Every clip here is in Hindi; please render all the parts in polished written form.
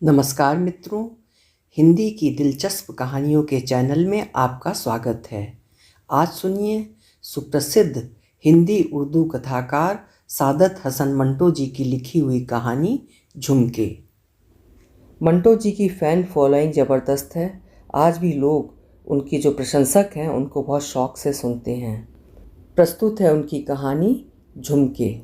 नमस्कार मित्रों, हिंदी की दिलचस्प कहानियों के चैनल में आपका स्वागत है। आज सुनिए सुप्रसिद्ध हिंदी उर्दू कथाकार सादत हसन मंटो जी की लिखी हुई कहानी झुमके। मंटो जी की फ़ैन फॉलोइंग ज़बरदस्त है। आज भी लोग उनकी जो प्रशंसक हैं उनको बहुत शौक़ से सुनते हैं। प्रस्तुत है उनकी कहानी झुमके।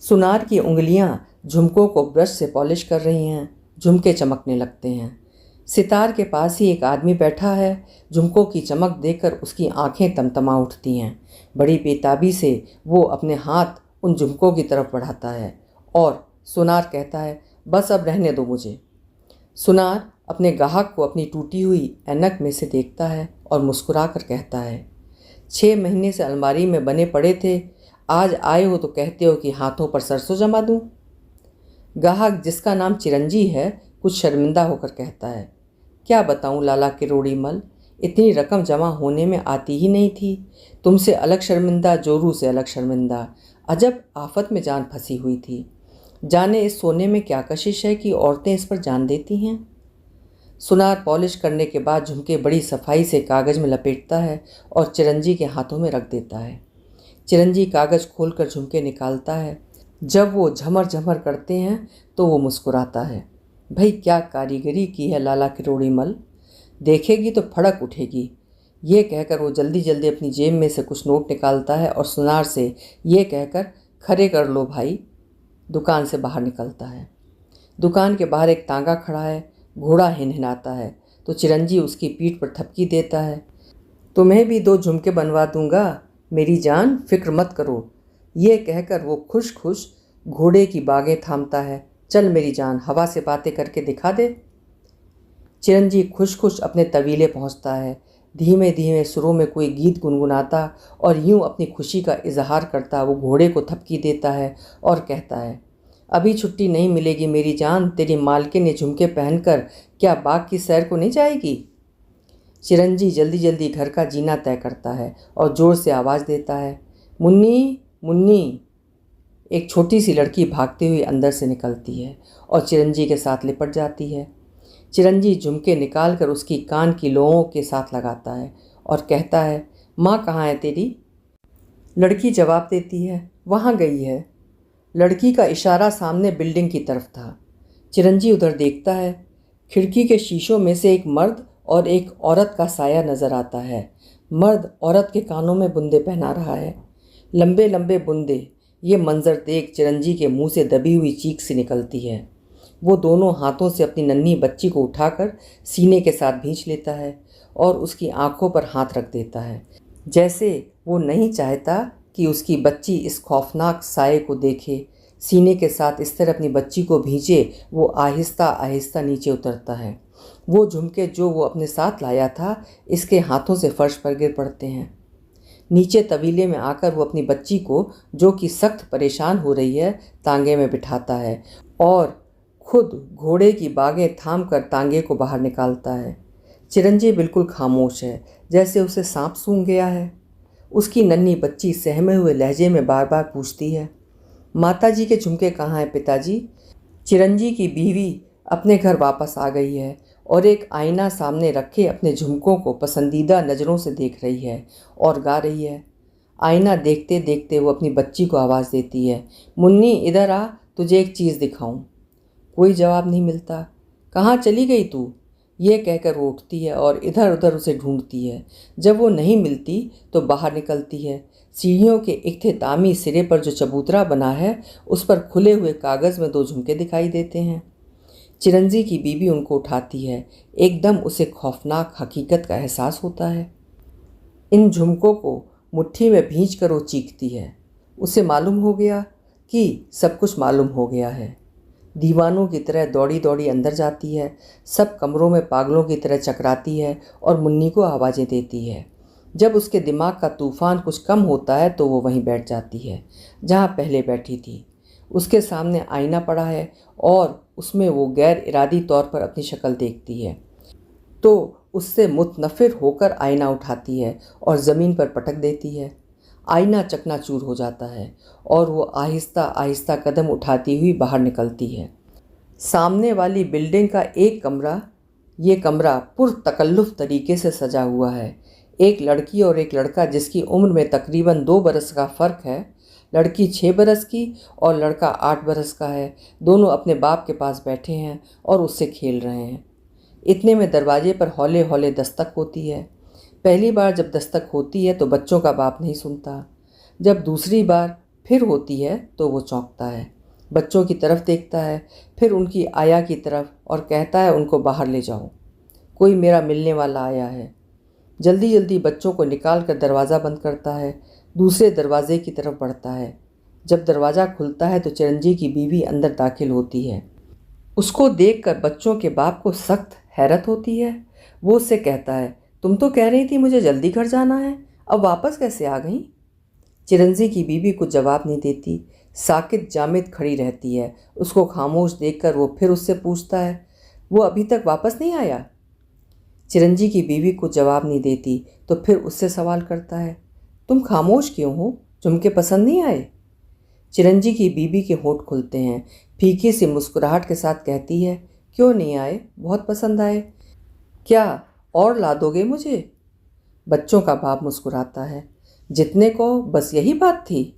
सुनार की उंगलियां झुमकों को ब्रश से पॉलिश कर रही हैं। झुमके चमकने लगते हैं। सितार के पास ही एक आदमी बैठा है। झुमकों की चमक देखकर उसकी आंखें तमतमा उठती हैं। बड़ी बेताबी से वो अपने हाथ उन झुमकों की तरफ बढ़ाता है और सुनार कहता है, बस अब रहने दो मुझे। सुनार अपने गाहक को अपनी टूटी हुई ऐनक में से देखता है और मुस्कुरा कर कहता है, 6 महीने से अलमारी में बने पड़े थे, आज आए हो तो कहते हो कि हाथों पर सरसों जमा दूं। गाहक, जिसका नाम चिरंजी है, कुछ शर्मिंदा होकर कहता है, क्या बताऊं लाला किरोड़ी मल, इतनी रकम जमा होने में आती ही नहीं थी। तुमसे अलग शर्मिंदा, जोरू से अलग शर्मिंदा। अजब आफत में जान फंसी हुई थी। जाने इस सोने में क्या कशिश है कि औरतें इस पर जान देती हैं। सुनार पॉलिश करने के बाद झुमके बड़ी सफाई से कागज़ में लपेटता है और चिरंजी के हाथों में रख देता है। चिरंजी कागज़ खोलकर झुमके निकालता है। जब वो झमर झमर करते हैं तो वो मुस्कुराता है। भाई क्या कारीगरी की है लाला किरोड़ी मल, देखेगी तो फड़क उठेगी। ये कहकर वो जल्दी जल्दी अपनी जेब में से कुछ नोट निकालता है और सुनार से ये कहकर खरे कर लो भाई, दुकान से बाहर निकलता है। दुकान के बाहर एक तांगा खड़ा है। घोड़ा हिनहिनाता है तो चिरंजी उसकी पीठ पर थपकी देता है, तुम्हें भी 2 झुमके बनवा दूंगा मेरी जान, फिक्र मत करो। ये कहकर वो खुश खुश घोड़े की बागें थामता है। चल मेरी जान, हवा से बातें करके दिखा दे। चिरंजी खुश खुश अपने तवीले पहुंचता है। धीमे धीमे सुरों में कोई गीत गुनगुनाता और यूं अपनी खुशी का इजहार करता वो घोड़े को थपकी देता है और कहता है, अभी छुट्टी नहीं मिलेगी मेरी जान, तेरी मालकिन ने झुमके पहनकर क्या बाग की सैर को नहीं जाएगी। चिरंजी जल्दी जल्दी घर का जीना तय करता है और ज़ोर से आवाज़ देता है, मुन्नी मुन्नी। एक छोटी सी लड़की भागती हुई अंदर से निकलती है और चिरंजी के साथ लिपट जाती है। चिरंजी झुमके निकाल कर उसकी कान की लोओं के साथ लगाता है और कहता है, माँ कहाँ है तेरी। लड़की जवाब देती है, वहाँ गई है। लड़की का इशारा सामने बिल्डिंग की तरफ था। चिरंजी उधर देखता है। खिड़की के शीशों में से एक मर्द और एक औरत का साया नज़र आता है। मर्द औरत के कानों में बुंदे पहना रहा है, लंबे लंबे बुंदे। ये मंजर देख चिरंजी के मुंह से दबी हुई चीख सी निकलती है। वो दोनों हाथों से अपनी नन्ही बच्ची को उठाकर सीने के साथ भींच लेता है और उसकी आंखों पर हाथ रख देता है, जैसे वो नहीं चाहता कि उसकी बच्ची इस खौफनाक साये को देखे। सीने के साथ इस तरह अपनी बच्ची को भींचे वो आहिस्ता आहिस्ता नीचे उतरता है। वो झुमके जो वो अपने साथ लाया था इसके हाथों से फर्श पर गिर पड़ते हैं। नीचे तवीले में आकर वो अपनी बच्ची को, जो कि सख्त परेशान हो रही है, तांगे में बिठाता है और खुद घोड़े की बागें थाम कर तांगे को बाहर निकालता है। चिरंजी बिल्कुल खामोश है, जैसे उसे सांप सूंघ गया है। उसकी नन्ही बच्ची सहमे हुए लहजे में बार बार पूछती है, माताजी के झुमके कहाँ हैं पिताजी। चिरंजी की बीवी अपने घर वापस आ गई है और एक आईना सामने रखे अपने झुमकों को पसंदीदा नज़रों से देख रही है और गा रही है। आईना देखते देखते वो अपनी बच्ची को आवाज़ देती है, मुन्नी इधर आ, तुझे एक चीज़ दिखाऊं। कोई जवाब नहीं मिलता। कहाँ चली गई तू, ये कहकर वो उठती है और इधर उधर उसे ढूंढती है। जब वो नहीं मिलती तो बाहर निकलती है। सीढ़ियों के इख्तितामी सिरे पर जो चबूतरा बना है उस पर खुले हुए कागज़ में 2 झुमके दिखाई देते हैं। चिरंजी की बीवी उनको उठाती है। एकदम उसे खौफनाक हकीकत का एहसास होता है। इन झुमकों को मुट्ठी में भींच कर वो चीखती है। उसे मालूम हो गया कि सब कुछ मालूम हो गया है। दीवानों की तरह दौड़ी दौड़ी अंदर जाती है। सब कमरों में पागलों की तरह चकराती है और मुन्नी को आवाज़ें देती है। जब उसके दिमाग का तूफ़ान कुछ कम होता है तो वो वहीं बैठ जाती है जहाँ पहले बैठी थी। उसके सामने आईना पड़ा है और उसमें वो गैर इरादी तौर पर अपनी शक्ल देखती है तो उससे मुतनफ़िर होकर आईना उठाती है और ज़मीन पर पटक देती है। आईना चकनाचूर हो जाता है और वो आहिस्ता आहिस्ता कदम उठाती हुई बाहर निकलती है। सामने वाली बिल्डिंग का एक कमरा, ये कमरा पुरतकल्लुफ़ तरीके से सजा हुआ है। एक लड़की और एक लड़का जिसकी उम्र में तकरीबन 2 बरस का फ़र्क है। लड़की 6 बरस की और लड़का 8 बरस का है। दोनों अपने बाप के पास बैठे हैं और उससे खेल रहे हैं। इतने में दरवाजे पर हौले हौले दस्तक होती है। पहली बार जब दस्तक होती है तो बच्चों का बाप नहीं सुनता। जब दूसरी बार फिर होती है तो वो चौंकता है, बच्चों की तरफ देखता है, फिर उनकी आया की तरफ और कहता है उनको बाहर ले जाओ, कोई मेरा मिलने वाला आया है। जल्दी जल्दी बच्चों को निकाल कर दरवाज़ा बंद करता है, दूसरे दरवाजे की तरफ बढ़ता है। जब दरवाज़ा खुलता है तो चिरंजी की बीवी अंदर दाखिल होती है। उसको देखकर बच्चों के बाप को सख्त हैरत होती है। वो उससे कहता है, तुम तो कह रही थी मुझे जल्दी घर जाना है, अब वापस कैसे आ गई? चिरंजी की बीवी कुछ जवाब नहीं देती, साकित जामिद खड़ी रहती है। उसको खामोश देखकर वो फिर उससे पूछता है, वो अभी तक वापस नहीं आया? चिरंजी की बीवी कुछ जवाब नहीं देती तो फिर उससे सवाल करता है, तुम खामोश क्यों हो? झुमके पसंद नहीं आए? चिरंजी की बीवी के होंठ खुलते हैं, फीकी सी मुस्कुराहट के साथ कहती है, क्यों नहीं आए, बहुत पसंद आए। क्या और ला दोगे मुझे? बच्चों का बाप मुस्कुराता है, जितने को बस यही बात थी?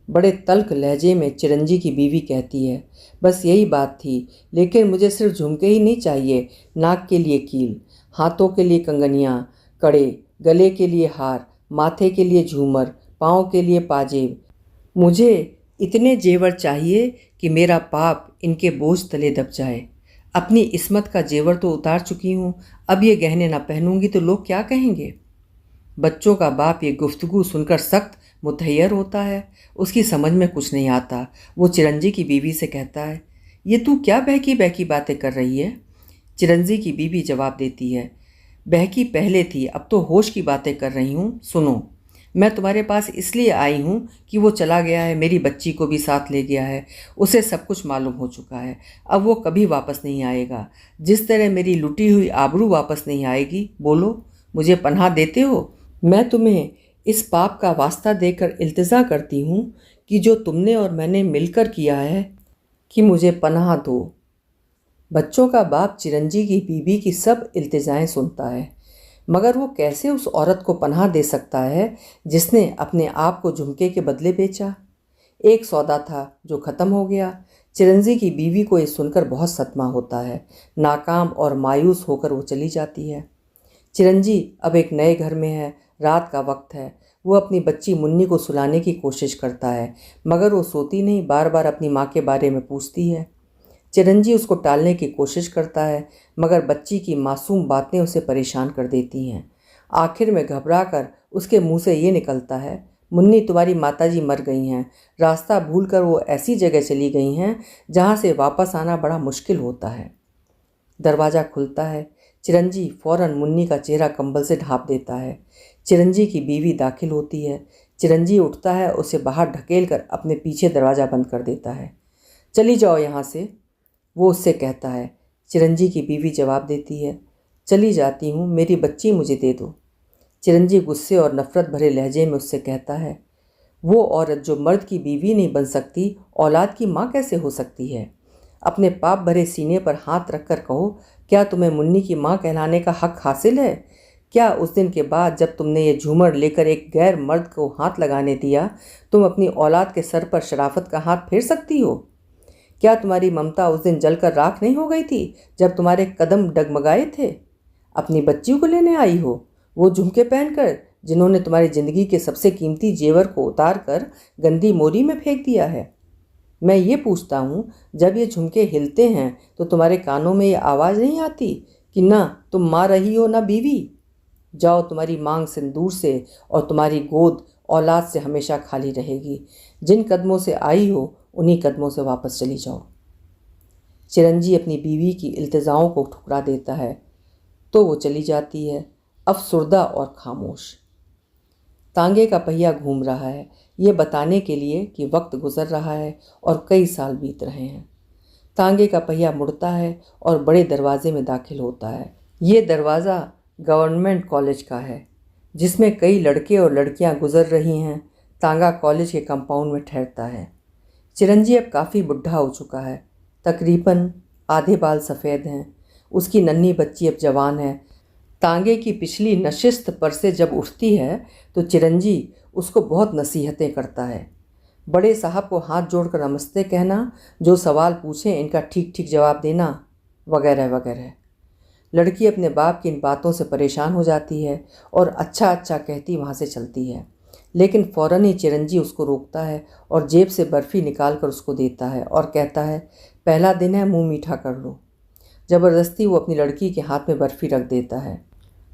बड़े तल्ख लहजे में चिरंजी की बीवी कहती है, बस यही बात थी, लेकिन मुझे सिर्फ झुमके ही नहीं चाहिए, नाक के लिए कील, हाथों के लिए कंगनियाँ, कड़े, गले के लिए हार, माथे के लिए झूमर, पाँव के लिए पाजेब। मुझे इतने जेवर चाहिए कि मेरा पाप इनके बोझ तले दब जाए। अपनी इस्मत का जेवर तो उतार चुकी हूँ, अब ये गहने ना पहनूंगी तो लोग क्या कहेंगे? बच्चों का बाप ये गुफ्तगू सुनकर सख्त मुतहैयर होता है। उसकी समझ में कुछ नहीं आता। वो चिरंजी की बीवी से कहता है, ये तू क्या बहकी बहकी बातें कर रही है? चिरंजी की बीवी जवाब देती है, बहकी पहले थी, अब तो होश की बातें कर रही हूँ। सुनो, मैं तुम्हारे पास इसलिए आई हूँ कि वो चला गया है, मेरी बच्ची को भी साथ ले गया है, उसे सब कुछ मालूम हो चुका है, अब वो कभी वापस नहीं आएगा। जिस तरह मेरी लुटी हुई आबरू वापस नहीं आएगी। बोलो, मुझे पनाह देते हो? मैं तुम्हें इस पाप का वास्ता देकर इल्तिजा करती हूँ कि जो तुमने और मैंने मिलकर किया है, कि मुझे पनाह दो। बच्चों का बाप चिरंजी की बीवी की सब इल्तिजाएं सुनता है, मगर वो कैसे उस औरत को पनाह दे सकता है जिसने अपने आप को झुमके के बदले बेचा? एक सौदा था जो ख़त्म हो गया। चिरंजी की बीवी को ये सुनकर बहुत सदमा होता है। नाकाम और मायूस होकर वो चली जाती है। चिरंजी अब एक नए घर में है, रात का वक्त है। वो अपनी बच्ची मुन्नी को सुलाने की कोशिश करता है, मगर वो सोती नहीं, बार बार अपनी माँ के बारे में पूछती है। चिरंजी उसको टालने की कोशिश करता है, मगर बच्ची की मासूम बातें उसे परेशान कर देती हैं। आखिर में घबराकर उसके मुंह से ये निकलता है, मुन्नी, तुम्हारी माताजी मर गई हैं। रास्ता भूलकर वो ऐसी जगह चली गई हैं जहाँ से वापस आना बड़ा मुश्किल होता है। दरवाज़ा खुलता है। चिरंजी फौरन मुन्नी का चेहरा कंबल से ढाँप देता है। चिरंजी की बीवी दाखिल होती है। चिरंजी उठता है, उसे बाहर ढकेल कर अपने पीछे दरवाज़ा बंद कर देता है। चली जाओ यहाँ से, वो उससे कहता है। चिरंजी की बीवी जवाब देती है, चली जाती हूँ, मेरी बच्ची मुझे दे दो। चिरंजी गुस्से और नफ़रत भरे लहजे में उससे कहता है, वो औरत जो मर्द की बीवी नहीं बन सकती, औलाद की माँ कैसे हो सकती है? अपने पाप भरे सीने पर हाथ रखकर कहो, क्या तुम्हें मुन्नी की माँ कहलाने का हक हासिल है? क्या उस दिन के बाद जब तुमने ये झूमर लेकर एक गैर मर्द को हाथ लगाने दिया, तुम अपनी औलाद के सर पर शराफत का हाथ फेर सकती हो? क्या तुम्हारी ममता उस दिन जलकर राख नहीं हो गई थी जब तुम्हारे कदम डगमगाए थे? अपनी बच्ची को लेने आई हो, वो झुमके पहनकर जिन्होंने तुम्हारी ज़िंदगी के सबसे कीमती जेवर को उतार कर गंदी मोरी में फेंक दिया है। मैं ये पूछता हूँ, जब ये झुमके हिलते हैं तो तुम्हारे कानों में ये आवाज़ नहीं आती कि ना तुम माँ रही हो ना बीवी? जाओ, तुम्हारी मांग सिंदूर से और तुम्हारी गोद औलाद से हमेशा खाली रहेगी। जिन कदमों से आई हो उन्हीं कदमों से वापस चली जाओ। चिरंजी अपनी बीवी की इल्तिजाओं को ठुकरा देता है तो वो चली जाती है, अफसुर्दा और खामोश। तांगे का पहिया घूम रहा है, ये बताने के लिए कि वक्त गुजर रहा है और कई साल बीत रहे हैं। तांगे का पहिया मुड़ता है और बड़े दरवाजे में दाखिल होता है। ये दरवाज़ा गवर्नमेंट कॉलेज का है, जिसमें कई लड़के और लड़कियां गुजर रही हैं। तांगा कॉलेज के कंपाउंड में ठहरता है। चिरंजी अब काफ़ी बुढ़ा हो चुका है, तकरीबन आधे बाल सफ़ेद हैं। उसकी नन्ही बच्ची अब जवान है। तांगे की पिछली नशिस्त पर से जब उठती है तो चिरंजी उसको बहुत नसीहतें करता है। बड़े साहब को हाथ जोड़कर नमस्ते कहना, जो सवाल पूछें इनका ठीक ठीक जवाब देना, वगैरह वगैरह। लड़की अपने बाप की इन बातों से परेशान हो जाती है और अच्छा अच्छा कहती वहाँ से चलती है। लेकिन फ़ौरन ही चिरंजी उसको रोकता है और जेब से बर्फ़ी निकाल कर उसको देता है और कहता है, पहला दिन है, मुंह मीठा कर लो। ज़बरदस्ती वो अपनी लड़की के हाथ में बर्फ़ी रख देता है।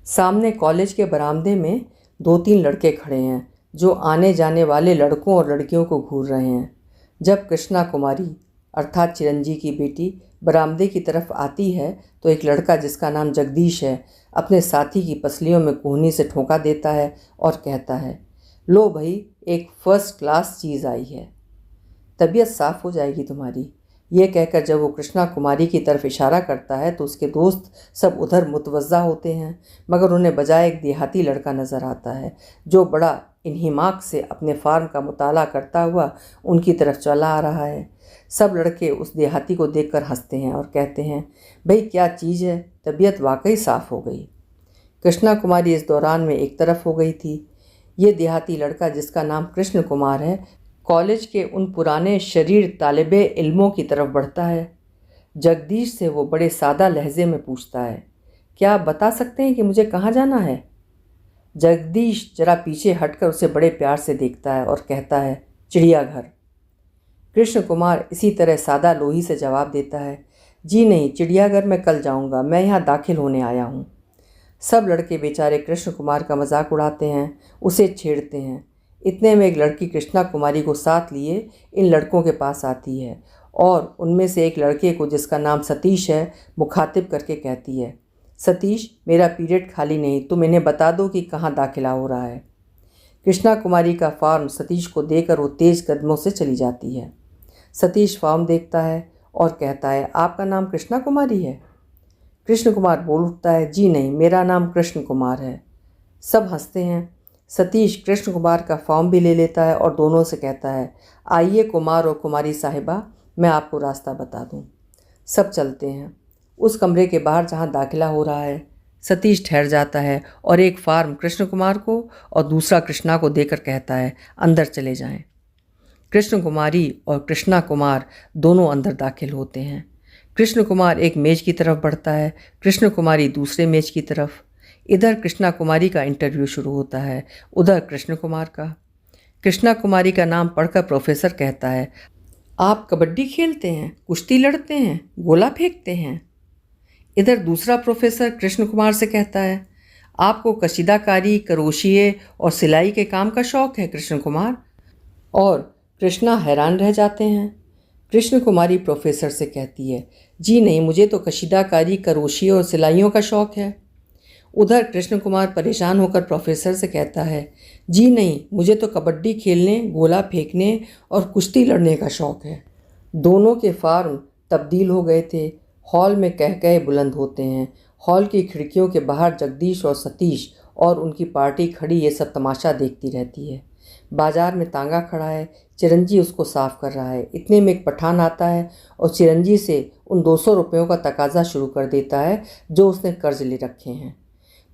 सामने कॉलेज के बरामदे में 2-3 लड़के खड़े हैं जो आने जाने वाले लड़कों और लड़कियों को घूर रहे हैं। जब कृष्णा कुमारी अर्थात चिरंजी की बेटी बरामदे की तरफ आती है तो एक लड़का जिसका नाम जगदीश है अपने साथी की पसलियों में कोहनी से ठोका देता है और कहता है, लो भाई, एक फर्स्ट क्लास चीज़ आई है, तबीयत साफ़ हो जाएगी तुम्हारी। ये कहकर जब वो कृष्णा कुमारी की तरफ इशारा करता है तो उसके दोस्त सब उधर मुतवज्जा होते हैं, मगर उन्हें बजाय एक देहाती लड़का नज़र आता है जो बड़ा इन्हिमाक से अपने फार्म का मुताला करता हुआ उनकी तरफ चला आ रहा है। सब लड़के उस देहाती को देखकर हंसते हैं और कहते हैं, भाई क्या चीज़ है, तबीयत वाकई साफ़ हो गई। कृष्णा कुमारी इस दौरान में एक तरफ हो गई थी। ये देहाती लड़का जिसका नाम कृष्ण कुमार है कॉलेज के उन पुराने शरीर तालिबे इल्मों की तरफ बढ़ता है। जगदीश से वो बड़े सादा लहजे में पूछता है, क्या आप बता सकते हैं कि मुझे कहाँ जाना है? जगदीश जरा पीछे हटकर उसे बड़े प्यार से देखता है और कहता है, चिड़ियाघर। कृष्ण कुमार इसी तरह सादा लोही से जवाब देता है, जी नहीं, चिड़ियाघर मैं कल जाऊंगा, मैं यहाँ दाखिल होने आया हूँ। सब लड़के बेचारे कृष्ण कुमार का मजाक उड़ाते हैं, उसे छेड़ते हैं। इतने में एक लड़की कृष्णा कुमारी को साथ लिए इन लड़कों के पास आती है और उनमें से एक लड़के को जिसका नाम सतीश है मुखातिब करके कहती है, सतीश, मेरा पीरियड खाली नहीं, तुम इन्हें बता दो कि कहाँ दाखिला हो रहा है। कृष्णा कुमारी का फॉर्म सतीश को देकर वो तेज़ कदमों से चली जाती है। सतीश फॉर्म देखता है और कहता है, आपका नाम कृष्णा कुमारी है? कृष्ण कुमार बोल उठता है, जी नहीं, मेरा नाम कृष्ण कुमार है। सब हंसते हैं। सतीश कृष्ण कुमार का फॉर्म भी ले लेता है और दोनों से कहता है, आइए कुमार और कुमारी साहिबा, मैं आपको रास्ता बता दूं। सब चलते हैं। उस कमरे के बाहर जहां दाखिला हो रहा है सतीश ठहर जाता है और एक फॉर्म कृष्ण कुमार को और दूसरा कृष्णा को देकर कहता है, अंदर चले जाएं। कृष्ण कुमारी और कृष्णा कुमार दोनों अंदर दाखिल होते हैं। कृष्ण कुमार एक मेज की तरफ बढ़ता है, कृष्ण कुमारी दूसरे मेज की तरफ। इधर कृष्णा कुमारी का इंटरव्यू शुरू होता है, उधर कृष्ण कुमार का। कृष्णा कुमारी का नाम पढ़कर प्रोफेसर कहता है, आप कबड्डी खेलते हैं, कुश्ती लड़ते हैं, गोला फेंकते हैं? इधर दूसरा प्रोफेसर कृष्ण कुमार से कहता है, आपको कशीदाकारी, करोशिए और सिलाई के काम का शौक़ है कृष्ण कुमार? और कृष्णा हैरान रह जाते हैं। कृष्ण कुमारी प्रोफेसर से कहती है, जी नहीं, मुझे तो कशीदाकारी, करोशिए और सिलाइयों का शौक़ है। उधर कृष्ण कुमार परेशान होकर प्रोफेसर से कहता है, जी नहीं, मुझे तो कबड्डी खेलने, गोला फेंकने और कुश्ती लड़ने का शौक़ है। दोनों के फार्म तब्दील हो गए थे। हॉल में कह कहे बुलंद होते हैं। हॉल की खिड़कियों के बाहर जगदीश और सतीश और उनकी पार्टी खड़ी ये सब तमाशा देखती रहती है। बाजार में तांगा खड़ा है, चिरंजी उसको साफ कर रहा है। इतने में एक पठान आता है और चिरंजी से उन 200 रुपयों का तकाजा शुरू कर देता है जो उसने कर्ज ले रखे हैं।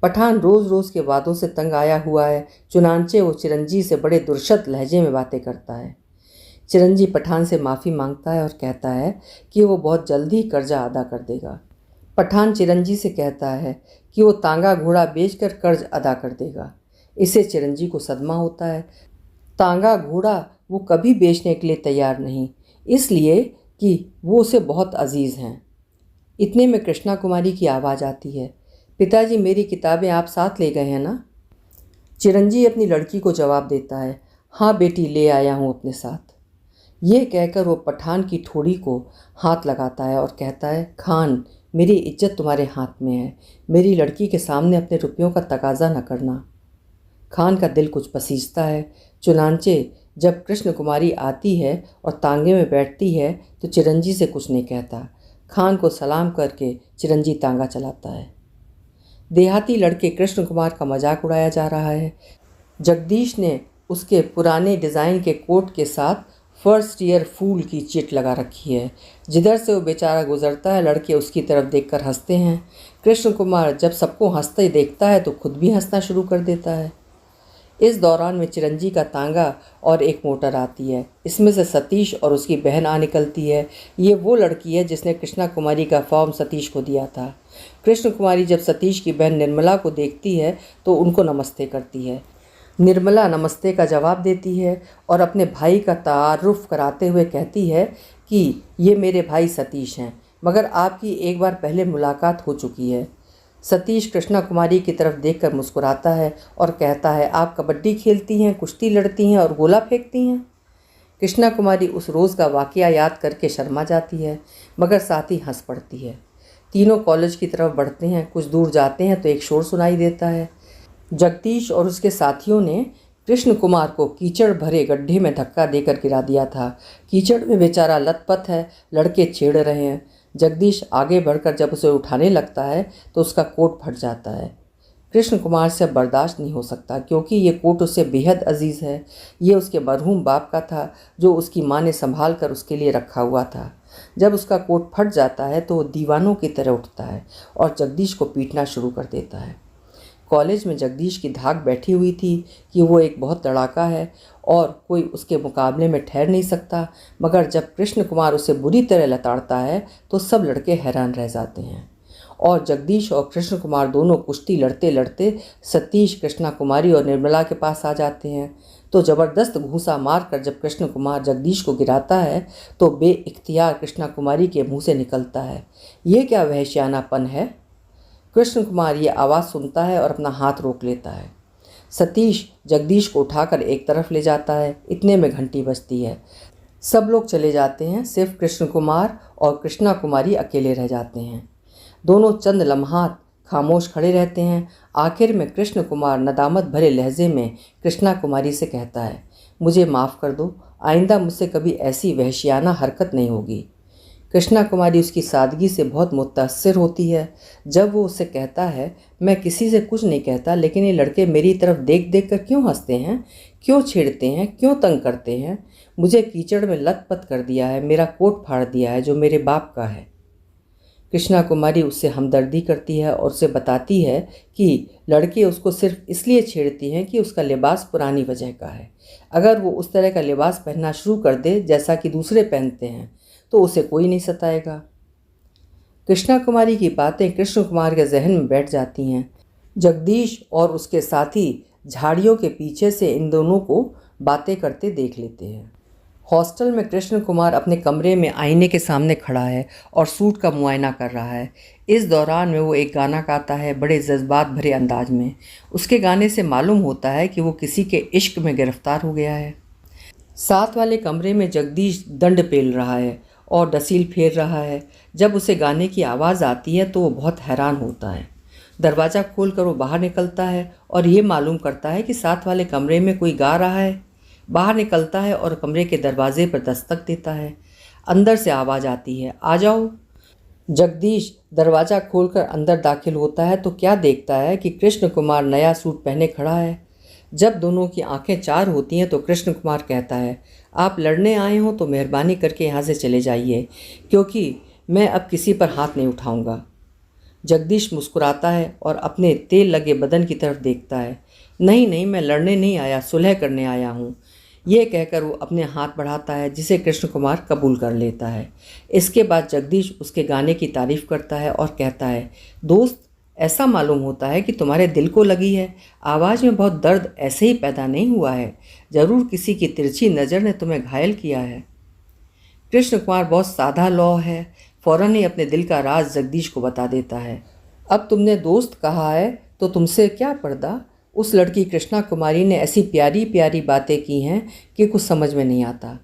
पठान रोज़ रोज़ के वादों से तंग आया हुआ है, चुनांचे वो चिरंजी से बड़े दुर्शत लहजे में बातें करता है। चिरंजी पठान से माफ़ी मांगता है और कहता है कि वो बहुत जल्द ही कर्जा अदा कर देगा। पठान चिरंजी से कहता है कि वो तांगा घोड़ा बेचकर कर्ज अदा कर देगा। इससे चिरंजी को सदमा होता है। तांगा घोड़ा वो कभी बेचने के लिए तैयार नहीं, इसलिए कि वो उसे बहुत अजीज़ हैं। इतने में कृष्णा कुमारी की आवाज़ आती है, पिताजी, मेरी किताबें आप साथ ले गए हैं ना? चिरंजी अपनी लड़की को जवाब देता है, हाँ बेटी, ले आया हूँ अपने साथ। ये कहकर वो पठान की ठोड़ी को हाथ लगाता है और कहता है, खान, मेरी इज्जत तुम्हारे हाथ में है, मेरी लड़की के सामने अपने रुपयों का तकाजा न करना। खान का दिल कुछ पसीजता है। चुनांचे जब कृष्ण कुमारी आती है और तांगे में बैठती है तो चिरंजी से कुछ नहीं कहता। खान को सलाम करके चिरंजी तांगा चलाता है। देहाती लड़के कृष्ण कुमार का मजाक उड़ाया जा रहा है। जगदीश ने उसके पुराने डिज़ाइन के कोट के साथ फर्स्ट ईयर फूल की चिट लगा रखी है। जिधर से वो बेचारा गुजरता है लड़के उसकी तरफ देखकर हंसते हैं। कृष्ण कुमार जब सबको हंसते ही देखता है तो खुद भी हंसना शुरू कर देता है। इस दौरान में चिरंजी का तांगा और एक मोटर आती है। इसमें से सतीश और उसकी बहन आ निकलती है। ये वो लड़की है जिसने कृष्णा कुमारी का फॉर्म सतीश को दिया था। कृष्ण कुमारी जब सतीश की बहन निर्मला को देखती है तो उनको नमस्ते करती है। निर्मला नमस्ते का जवाब देती है और अपने भाई का तारुफ कराते हुए कहती है कि ये मेरे भाई सतीश हैं, मगर आपकी एक बार पहले मुलाकात हो चुकी है। सतीश कृष्णा कुमारी की तरफ देखकर मुस्कुराता है और कहता है, आप कबड्डी खेलती हैं, कुश्ती लड़ती हैं और गोला फेंकती हैं। कृष्णा कुमारी उस रोज़ का वाक़या याद करके शर्मा जाती है, मगर साथ ही हंस पड़ती है। तीनों कॉलेज की तरफ बढ़ते हैं। कुछ दूर जाते हैं तो एक शोर सुनाई देता है। जगदीश और उसके साथियों ने कृष्ण कुमार को कीचड़ भरे गड्ढे में धक्का देकर गिरा दिया था। कीचड़ में बेचारा लथपथ है, लड़के छेड़ रहे हैं। जगदीश आगे बढ़कर जब उसे उठाने लगता है तो उसका कोट फट जाता है। कृष्ण कुमार से बर्दाश्त नहीं हो सकता, क्योंकि ये कोट उसे बेहद अजीज़ है। ये उसके मरहूम बाप का था, जो उसकी माँ ने संभाल कर उसके लिए रखा हुआ था। जब उसका कोट फट जाता है तो वो दीवानों की तरह उठता है और जगदीश को पीटना शुरू कर देता है। कॉलेज में जगदीश की धाक बैठी हुई थी कि वो एक बहुत लड़ाका है और कोई उसके मुकाबले में ठहर नहीं सकता, मगर जब कृष्ण कुमार उसे बुरी तरह लताड़ता है तो सब लड़के हैरान रह जाते हैं। और जगदीश और कृष्ण कुमार दोनों कुश्ती लड़ते लड़ते सतीश, कृष्णा कुमारी और निर्मला के पास आ जाते हैं। तो ज़बरदस्त घूंसा मारकर जब कृष्ण कुमार जगदीश को गिराता है तो बेइख्तियार कृष्णा कुमारी के मुँह से निकलता है, ये क्या वहशियानापन है। कृष्ण कुमार ये आवाज़ सुनता है और अपना हाथ रोक लेता है। सतीश जगदीश को उठाकर एक तरफ ले जाता है। इतने में घंटी बजती है। सब लोग चले जाते हैं, सिर्फ कृष्ण कुमार और कृष्णा कुमारी अकेले रह जाते हैं। दोनों चंद लम्हात खामोश खड़े रहते हैं। आखिर में कृष्ण कुमार नदामत भरे लहजे में कृष्णा कुमारी से कहता है, मुझे माफ़ कर दो, आइंदा मुझसे कभी ऐसी वहशियाना हरकत नहीं होगी। कृष्णा कुमारी उसकी सादगी से बहुत मुतासिर होती है। जब वो उससे कहता है, मैं किसी से कुछ नहीं कहता, लेकिन ये लड़के मेरी तरफ देख देख कर क्यों हंसते हैं, क्यों छेड़ते हैं, क्यों तंग करते हैं। मुझे कीचड़ में लथपथ कर दिया है, मेरा कोट फाड़ दिया है जो मेरे बाप का है। कृष्णा कुमारी उससे हमदर्दी करती है और उसे बताती है कि लड़के उसको सिर्फ इसलिए छेड़ती हैं कि उसका लिबास पुरानी वजह का है। अगर वो उस तरह का लिबास पहनना शुरू कर दे जैसा कि दूसरे पहनते हैं तो उसे कोई नहीं सताएगा। कृष्णा कुमारी की बातें कृष्ण कुमार के जहन में बैठ जाती हैं। जगदीश और उसके साथी झाड़ियों के पीछे से इन दोनों को बातें करते देख लेते हैं। हॉस्टल में कृष्ण कुमार अपने कमरे में आईने के सामने खड़ा है और सूट का मुआयना कर रहा है। इस दौरान में वो एक गाना गाता है बड़े जज्बात भरे अंदाज में। उसके गाने से मालूम होता है कि वो किसी के इश्क में गिरफ्तार हो गया है। साथ वाले कमरे में जगदीश दंड पेल रहा है और डसील फेर रहा है। जब उसे गाने की आवाज़ आती है तो वो बहुत हैरान होता है। दरवाज़ा खोलकर वो बाहर निकलता है और ये मालूम करता है कि साथ वाले कमरे में कोई गा रहा है। बाहर निकलता है और कमरे के दरवाजे पर दस्तक देता है। अंदर से आवाज़ आती है, आ जाओ। जगदीश दरवाज़ा खोलकर अंदर दाखिल होता है तो क्या देखता है कि कृष्ण कुमार नया सूट पहने खड़ा है। जब दोनों की आंखें चार होती हैं तो कृष्ण कुमार कहता है, आप लड़ने आए हो तो मेहरबानी करके यहाँ से चले जाइए, क्योंकि मैं अब किसी पर हाथ नहीं उठाऊंगा। जगदीश मुस्कुराता है और अपने तेल लगे बदन की तरफ देखता है। नहीं नहीं, मैं लड़ने नहीं आया, सुलह करने आया हूँ। ये कहकर वो अपने हाथ बढ़ाता है, जिसे कृष्ण कुमार कबूल कर लेता है। इसके बाद जगदीश उसके गाने की तारीफ़ करता है और कहता है, दोस्त, ऐसा मालूम होता है कि तुम्हारे दिल को लगी है। आवाज़ में बहुत दर्द ऐसे ही पैदा नहीं हुआ है, ज़रूर किसी की तिरछी नज़र ने तुम्हें घायल किया है। कृष्ण कुमार बहुत सादा लौ है, फ़ौरन ही अपने दिल का राज जगदीश को बता देता है। अब तुमने दोस्त कहा है तो तुमसे क्या पर्दा। उस लड़की कृष्णा कुमारी ने ऐसी प्यारी प्यारी बातें की हैं कि कुछ समझ में नहीं आता।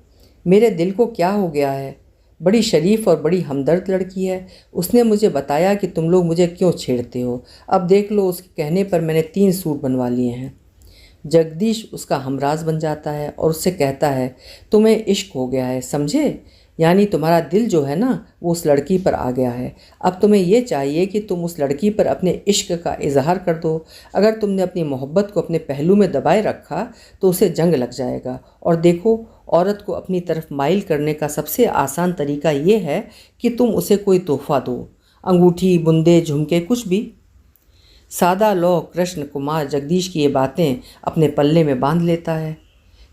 मेरे दिल को क्या हो गया है। बड़ी शरीफ और बड़ी हमदर्द लड़की है। उसने मुझे बताया कि तुम लोग मुझे क्यों छेड़ते हो। अब देख लो, उसके कहने पर मैंने 3 सूट बनवा लिए हैं। जगदीश उसका हमराज बन जाता है और उससे कहता है, तुम्हें इश्क हो गया है, समझे। यानी तुम्हारा दिल जो है ना, वो उस लड़की पर आ गया है। अब तुम्हें ये चाहिए कि तुम उस लड़की पर अपने इश्क का इजहार कर दो। अगर तुमने अपनी मोहब्बत को अपने पहलू में दबाए रखा तो उसे जंग लग जाएगा, और देखो औरत को अपनी तरफ माइल करने का सबसे आसान तरीका ये है कि तुम उसे कोई तोहफा दो, अंगूठी, बुंदे, झुमके, कुछ भी। सादा लौह कृष्ण कुमार जगदीश की ये बातें अपने पल्ले में बांध लेता है।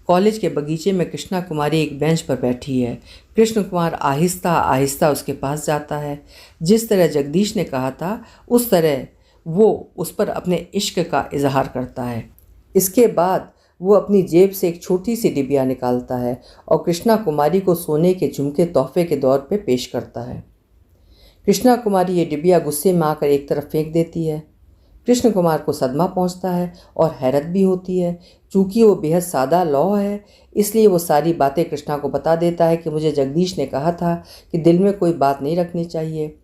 कॉलेज के बगीचे में कृष्णा कुमारी एक बेंच पर बैठी है। कृष्ण कुमार आहिस्ता आहिस्ता उसके पास जाता है। जिस तरह जगदीश ने कहा था उस तरह वो उस पर अपने इश्क का इजहार करता है। इसके बाद वो अपनी जेब से एक छोटी सी डिबिया निकालता है और कृष्णा कुमारी को सोने के झुमके तोहफे के तौर पे पेश करता है। कृष्णा कुमारी ये डिबिया गुस्से में आकर एक तरफ फेंक देती है। कृष्ण कुमार को सदमा पहुंचता है और हैरत भी होती है। चूँकि वो बेहद सादा लौह है, इसलिए वो सारी बातें कृष्णा को बता देता है कि मुझे जगदीश ने कहा था कि दिल में कोई बात नहीं रखनी चाहिए।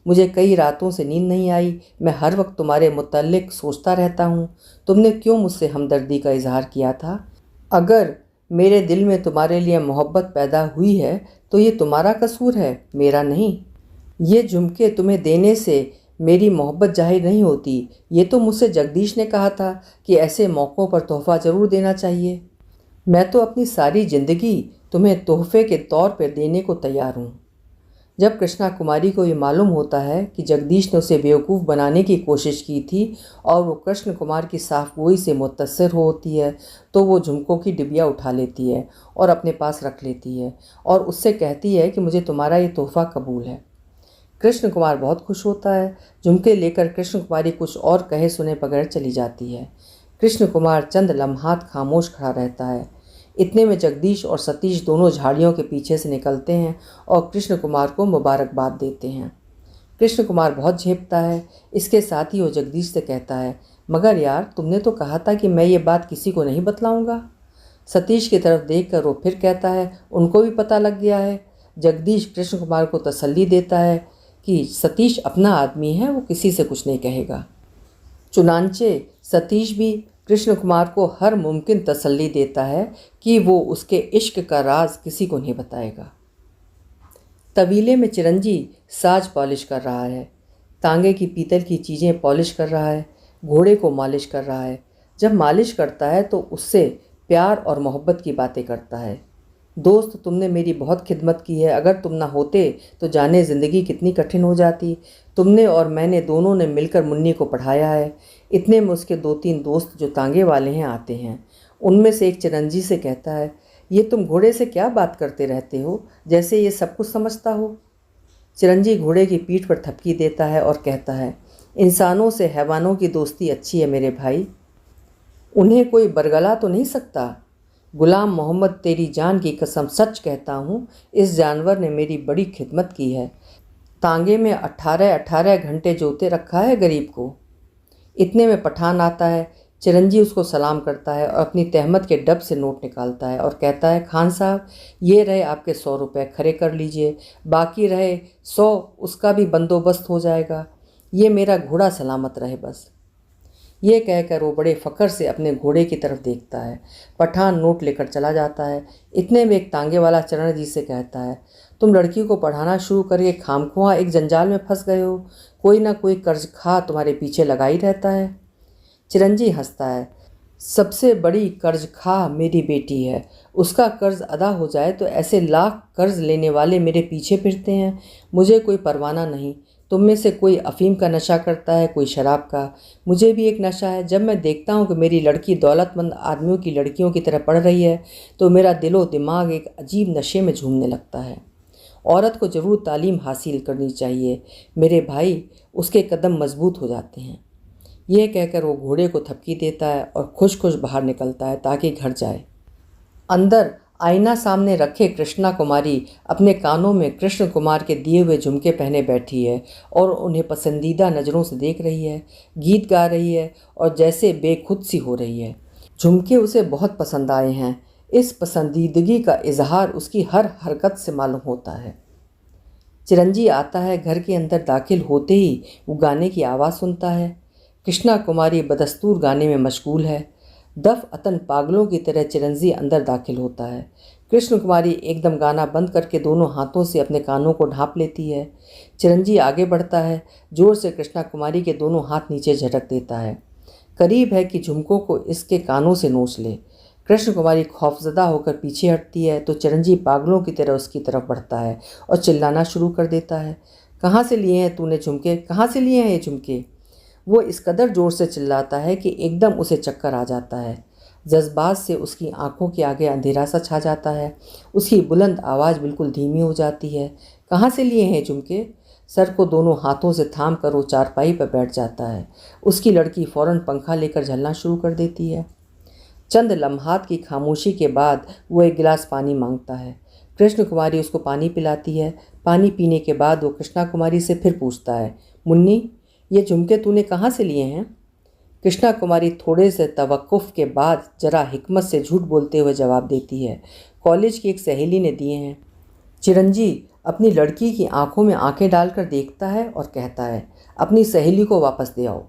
मुझे कई रातों से नींद नहीं आई। मैं हर वक्त तुम्हारे मुतल्लिक सोचता रहता हूँ। तुमने क्यों मुझसे हमदर्दी का इजहार किया था? अगर मेरे दिल में तुम्हारे लिए मोहब्बत पैदा हुई है तो ये तुम्हारा कसूर है, मेरा नहीं। ये झुमके तुम्हें देने से मेरी मोहब्बत जाहिर नहीं होती। ये तो मुझसे जगदीश ने कहा था कि ऐसे मौक़ों पर तोहफ़ा ज़रूर देना चाहिए। मैं तो अपनी सारी ज़िंदगी तुम्हें तोहफे के तौर पर देने को तैयार हूँ। जब कृष्णा कुमारी को ये मालूम होता है कि जगदीश ने उसे बेवकूफ़ बनाने की कोशिश की थी और वो कृष्ण कुमार की साफ़गोई से मुतअस्सिर होती है, तो वो झुमकों की डिबिया उठा लेती है और अपने पास रख लेती है और उससे कहती है कि मुझे तुम्हारा ये तोहफ़ा कबूल है। कृष्ण कुमार बहुत खुश होता है। झुमके लेकर कृष्ण कुमारी कुछ और कहे सुने बगैर चली जाती है। कृष्ण कुमार चंद लम्हात खामोश खड़ा रहता है। इतने में जगदीश और सतीश दोनों झाड़ियों के पीछे से निकलते हैं और कृष्ण कुमार को मुबारकबाद देते हैं। कृष्ण कुमार बहुत झेपता है। इसके साथ ही वो जगदीश से कहता है, मगर यार, तुमने तो कहा था कि मैं ये बात किसी को नहीं बतलाऊंगा। सतीश की तरफ देखकर वो फिर कहता है, उनको भी पता लग गया है। जगदीश कृष्ण कुमार को तसल्ली देता है कि सतीश अपना आदमी है, वो किसी से कुछ नहीं कहेगा। चुनांचे सतीश भी कृष्ण कुमार को हर मुमकिन तसल्ली देता है कि वो उसके इश्क का राज किसी को नहीं बताएगा। तवीले में चिरंजी साज पॉलिश कर रहा है। तांगे की पीतल की चीज़ें पॉलिश कर रहा है। घोड़े को मालिश कर रहा है। जब मालिश करता है तो उससे प्यार और मोहब्बत की बातें करता है। दोस्त, तुमने मेरी बहुत खिदमत की है। अगर तुम ना होते तो जाने ज़िंदगी कितनी कठिन हो जाती। तुमने और मैंने दोनों ने मिलकर मुन्नी को पढ़ाया है। इतने में उसके 2-3 दोस्त जो तांगे वाले हैं आते हैं। उनमें से एक चिरंजी से कहता है, ये तुम घोड़े से क्या बात करते रहते हो, जैसे ये सब कुछ समझता हो। चिरंजी घोड़े की पीठ पर थपकी देता है और कहता है, इंसानों से हैवानों की दोस्ती अच्छी है मेरे भाई। उन्हें कोई बरगला तो नहीं सकता। गुलाम मोहम्मद, तेरी जान की कसम सच कहता हूँ, इस जानवर ने मेरी बड़ी खिदमत की है। तांगे में 18-18 घंटे जोते रखा है गरीब को। इतने में पठान आता है। चिरंजी उसको सलाम करता है और अपनी तहमत के डब से नोट निकालता है और कहता है, खान साहब, ये रहे आपके 100 रुपये, खरे कर लीजिए। बाकी रहे 100, उसका भी बंदोबस्त हो जाएगा। ये मेरा घोड़ा सलामत रहे बस। ये कहकर वो बड़े फ़ख्र से अपने घोड़े की तरफ देखता है। पठान नोट लेकर चला जाता है। इतने में एक तांगे वाला चरण जी से कहता है, तुम लड़की को पढ़ाना शुरू करके खामखुआ एक जंजाल में फंस गए हो। कोई ना कोई कर्ज खा तुम्हारे पीछे लगा ही रहता है। चिरंजी हंसता है, सबसे बड़ी कर्ज खा मेरी बेटी है। उसका कर्ज अदा हो जाए तो ऐसे लाख कर्ज लेने वाले मेरे पीछे फिरते हैं। मुझे कोई परवाना नहीं। तुम में से कोई अफीम का नशा करता है, कोई शराब का। मुझे भी एक नशा है। जब मैं देखता हूँ कि मेरी लड़की दौलतमंद आदमियों की लड़कियों की तरह पढ़ रही है तो मेरा दिलो दिमाग एक अजीब नशे में झूमने लगता है। औरत को ज़रूर तालीम हासिल करनी चाहिए मेरे भाई, उसके कदम मजबूत हो जाते हैं। यह कहकर वो घोड़े को थपकी देता है और खुश खुश बाहर निकलता है ताकि घर जाए। अंदर आईना सामने रखे कृष्णा कुमारी अपने कानों में कृष्ण कुमार के दिए हुए झुमके पहने बैठी है और उन्हें पसंदीदा नज़रों से देख रही है, गीत गा रही है और जैसे बेखुद सी हो रही है। झुमके उसे बहुत पसंद आए हैं। इस पसंदीदगी का इजहार उसकी हर हरकत से मालूम होता है। चिरंजी आता है। घर के अंदर दाखिल होते ही वो गाने की आवाज़ सुनता है। कृष्णा कुमारी बदस्तूर गाने में मशगूल है। दफ अतन पागलों की तरह चिरंजी अंदर दाखिल होता है। कृष्ण कुमारी एकदम गाना बंद करके दोनों हाथों से अपने कानों को ढांप लेती है। चिरंजी आगे बढ़ता है। जोर से कृष्णा कुमारी के दोनों हाथ नीचे झटक देता है। करीब है कि झुमकों को इसके कानों से नोच ले। कृष्ण कुमारी खौफजदा होकर पीछे हटती है तो चिरंजी पागलों की तरह उसकी तरफ बढ़ता है और चिल्लाना शुरू कर देता है, कहाँ से लिए हैं तूने झुमके, कहाँ से लिए हैं ये झुमके। वो इस कदर ज़ोर से चिल्लाता है कि एकदम उसे चक्कर आ जाता है। जज्बात से उसकी आंखों के आगे अंधेरा सा छा जाता है। उसकी बुलंद आवाज़ बिल्कुल धीमी हो जाती है, कहाँ से लिए हैं झुमके। सर को दोनों हाथों से थाम कर वो चारपाई पर बैठ जाता है। उसकी लड़की फ़ौरन पंखा लेकर झलना शुरू कर देती है। चंद लम्हात की खामोशी के बाद वो एक गिलास पानी मांगता है। कृष्ण कुमारी उसको पानी पिलाती है। पानी पीने के बाद वो कृष्णा कुमारी से फिर पूछता है, मुन्नी ये झुमके तूने कहाँ से लिए हैं। कृष्णा कुमारी थोड़े से तवक्कुफ़ के बाद जरा हिकमत से झूठ बोलते हुए जवाब देती है, कॉलेज की एक सहेली ने दिए हैं। चिरंजी अपनी लड़की की आंखों में आंखें डालकर देखता है और कहता है, अपनी सहेली को वापस दे आओ।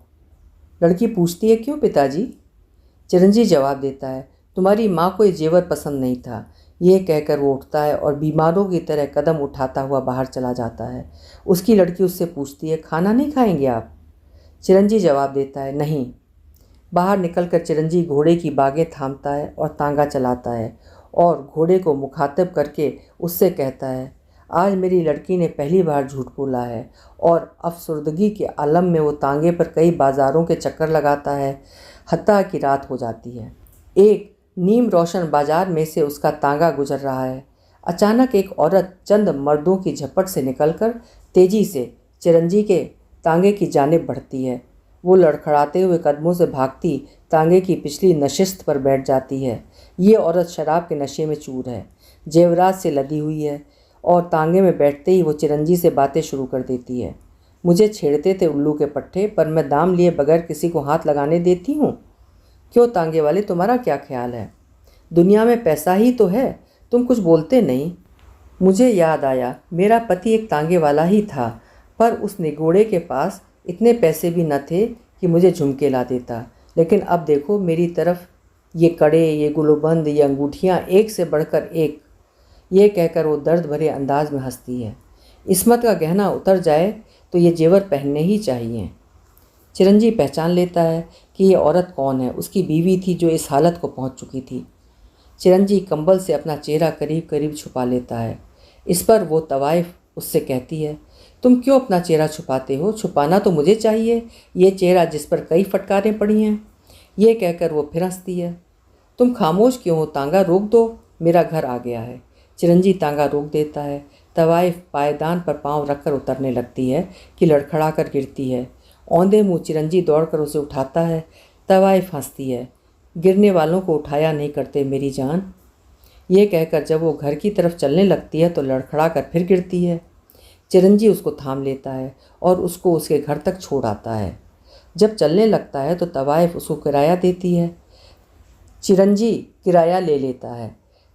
लड़की पूछती है, क्यों पिताजी। चिरंजी जवाब देता है, तुम्हारी माँ को ये जेवर पसंद नहीं था। ये कहकर वो उठता है और बीमारों की तरह कदम उठाता हुआ बाहर चला जाता है। उसकी लड़की उससे पूछती है, खाना नहीं खाएंगे आप। चिरंजी जवाब देता है, नहीं। बाहर निकलकर चिरंजी घोड़े की बागें थामता है और तांगा चलाता है और घोड़े को मुखातिब करके उससे कहता है, आज मेरी लड़की ने पहली बार झूठ बोला है। और अफसुर्दगी के आलम में वो तांगे पर कई बाज़ारों के चक्कर लगाता है। हत्ता की रात हो जाती है। एक नीम रोशन बाजार में से उसका तांगा गुजर रहा है। अचानक एक औरत चंद मर्दों की झपट से निकलकर तेजी से चिरंजी के तांगे की जानिब बढ़ती है। वो लड़खड़ाते हुए कदमों से भागती तांगे की पिछली नशिस्त पर बैठ जाती है। ये औरत शराब के नशे में चूर है, जेवरात से लदी हुई है और तांगे में बैठते ही वो चिरंजी से बातें शुरू कर देती है। मुझे छेड़ते थे उल्लू के पट्टे, पर मैं दाम लिए बगैर किसी को हाथ लगाने देती हूँ। क्यों तांगे वाले, तुम्हारा क्या ख्याल है। दुनिया में पैसा ही तो है, तुम कुछ बोलते नहीं। मुझे याद आया, मेरा पति एक तांगे वाला ही था, पर उस निगोड़े के पास इतने पैसे भी न थे कि मुझे झुमके ला देता। लेकिन अब देखो मेरी तरफ, ये कड़े, ये गुलबंद, ये अंगूठियाँ एक से बढ़कर एक। ये कहकर वो दर्द भरे अंदाज में हंसती है। इस्मत का गहना उतर जाए तो ये जेवर पहनने ही चाहिए। चिरंजी पहचान लेता है कि ये औरत कौन है। उसकी बीवी थी जो इस हालत को पहुंच चुकी थी। चिरंजी कंबल से अपना चेहरा करीब करीब छुपा लेता है। इस पर वो तवाइफ उससे कहती है, तुम क्यों अपना चेहरा छुपाते हो, छुपाना तो मुझे चाहिए, ये चेहरा जिस पर कई फटकारें पड़ी हैं। ये कहकर वो फिर हंसती है। तुम खामोश क्यों हो, तांगा रोक दो, मेरा घर आ गया है। चिरंजी तांगा रोक देता है। तवाइफ पायदान पर पांव रखकर उतरने लगती है कि लड़खड़ा कर गिरती है। औंधे मुँह चिरंजी दौड़कर उसे उठाता है। तवाइफ हंसती है, गिरने वालों को उठाया नहीं करते मेरी जान। ये कहकर जब वो घर की तरफ चलने लगती है तो लड़खड़ा कर फिर गिरती है। चिरंजी उसको थाम लेता है और उसको उसके घर तक छोड़ आता है। जब चलने लगता है तो तवाइफ उसको किराया देती है। चिरंजी किराया ले लेता है।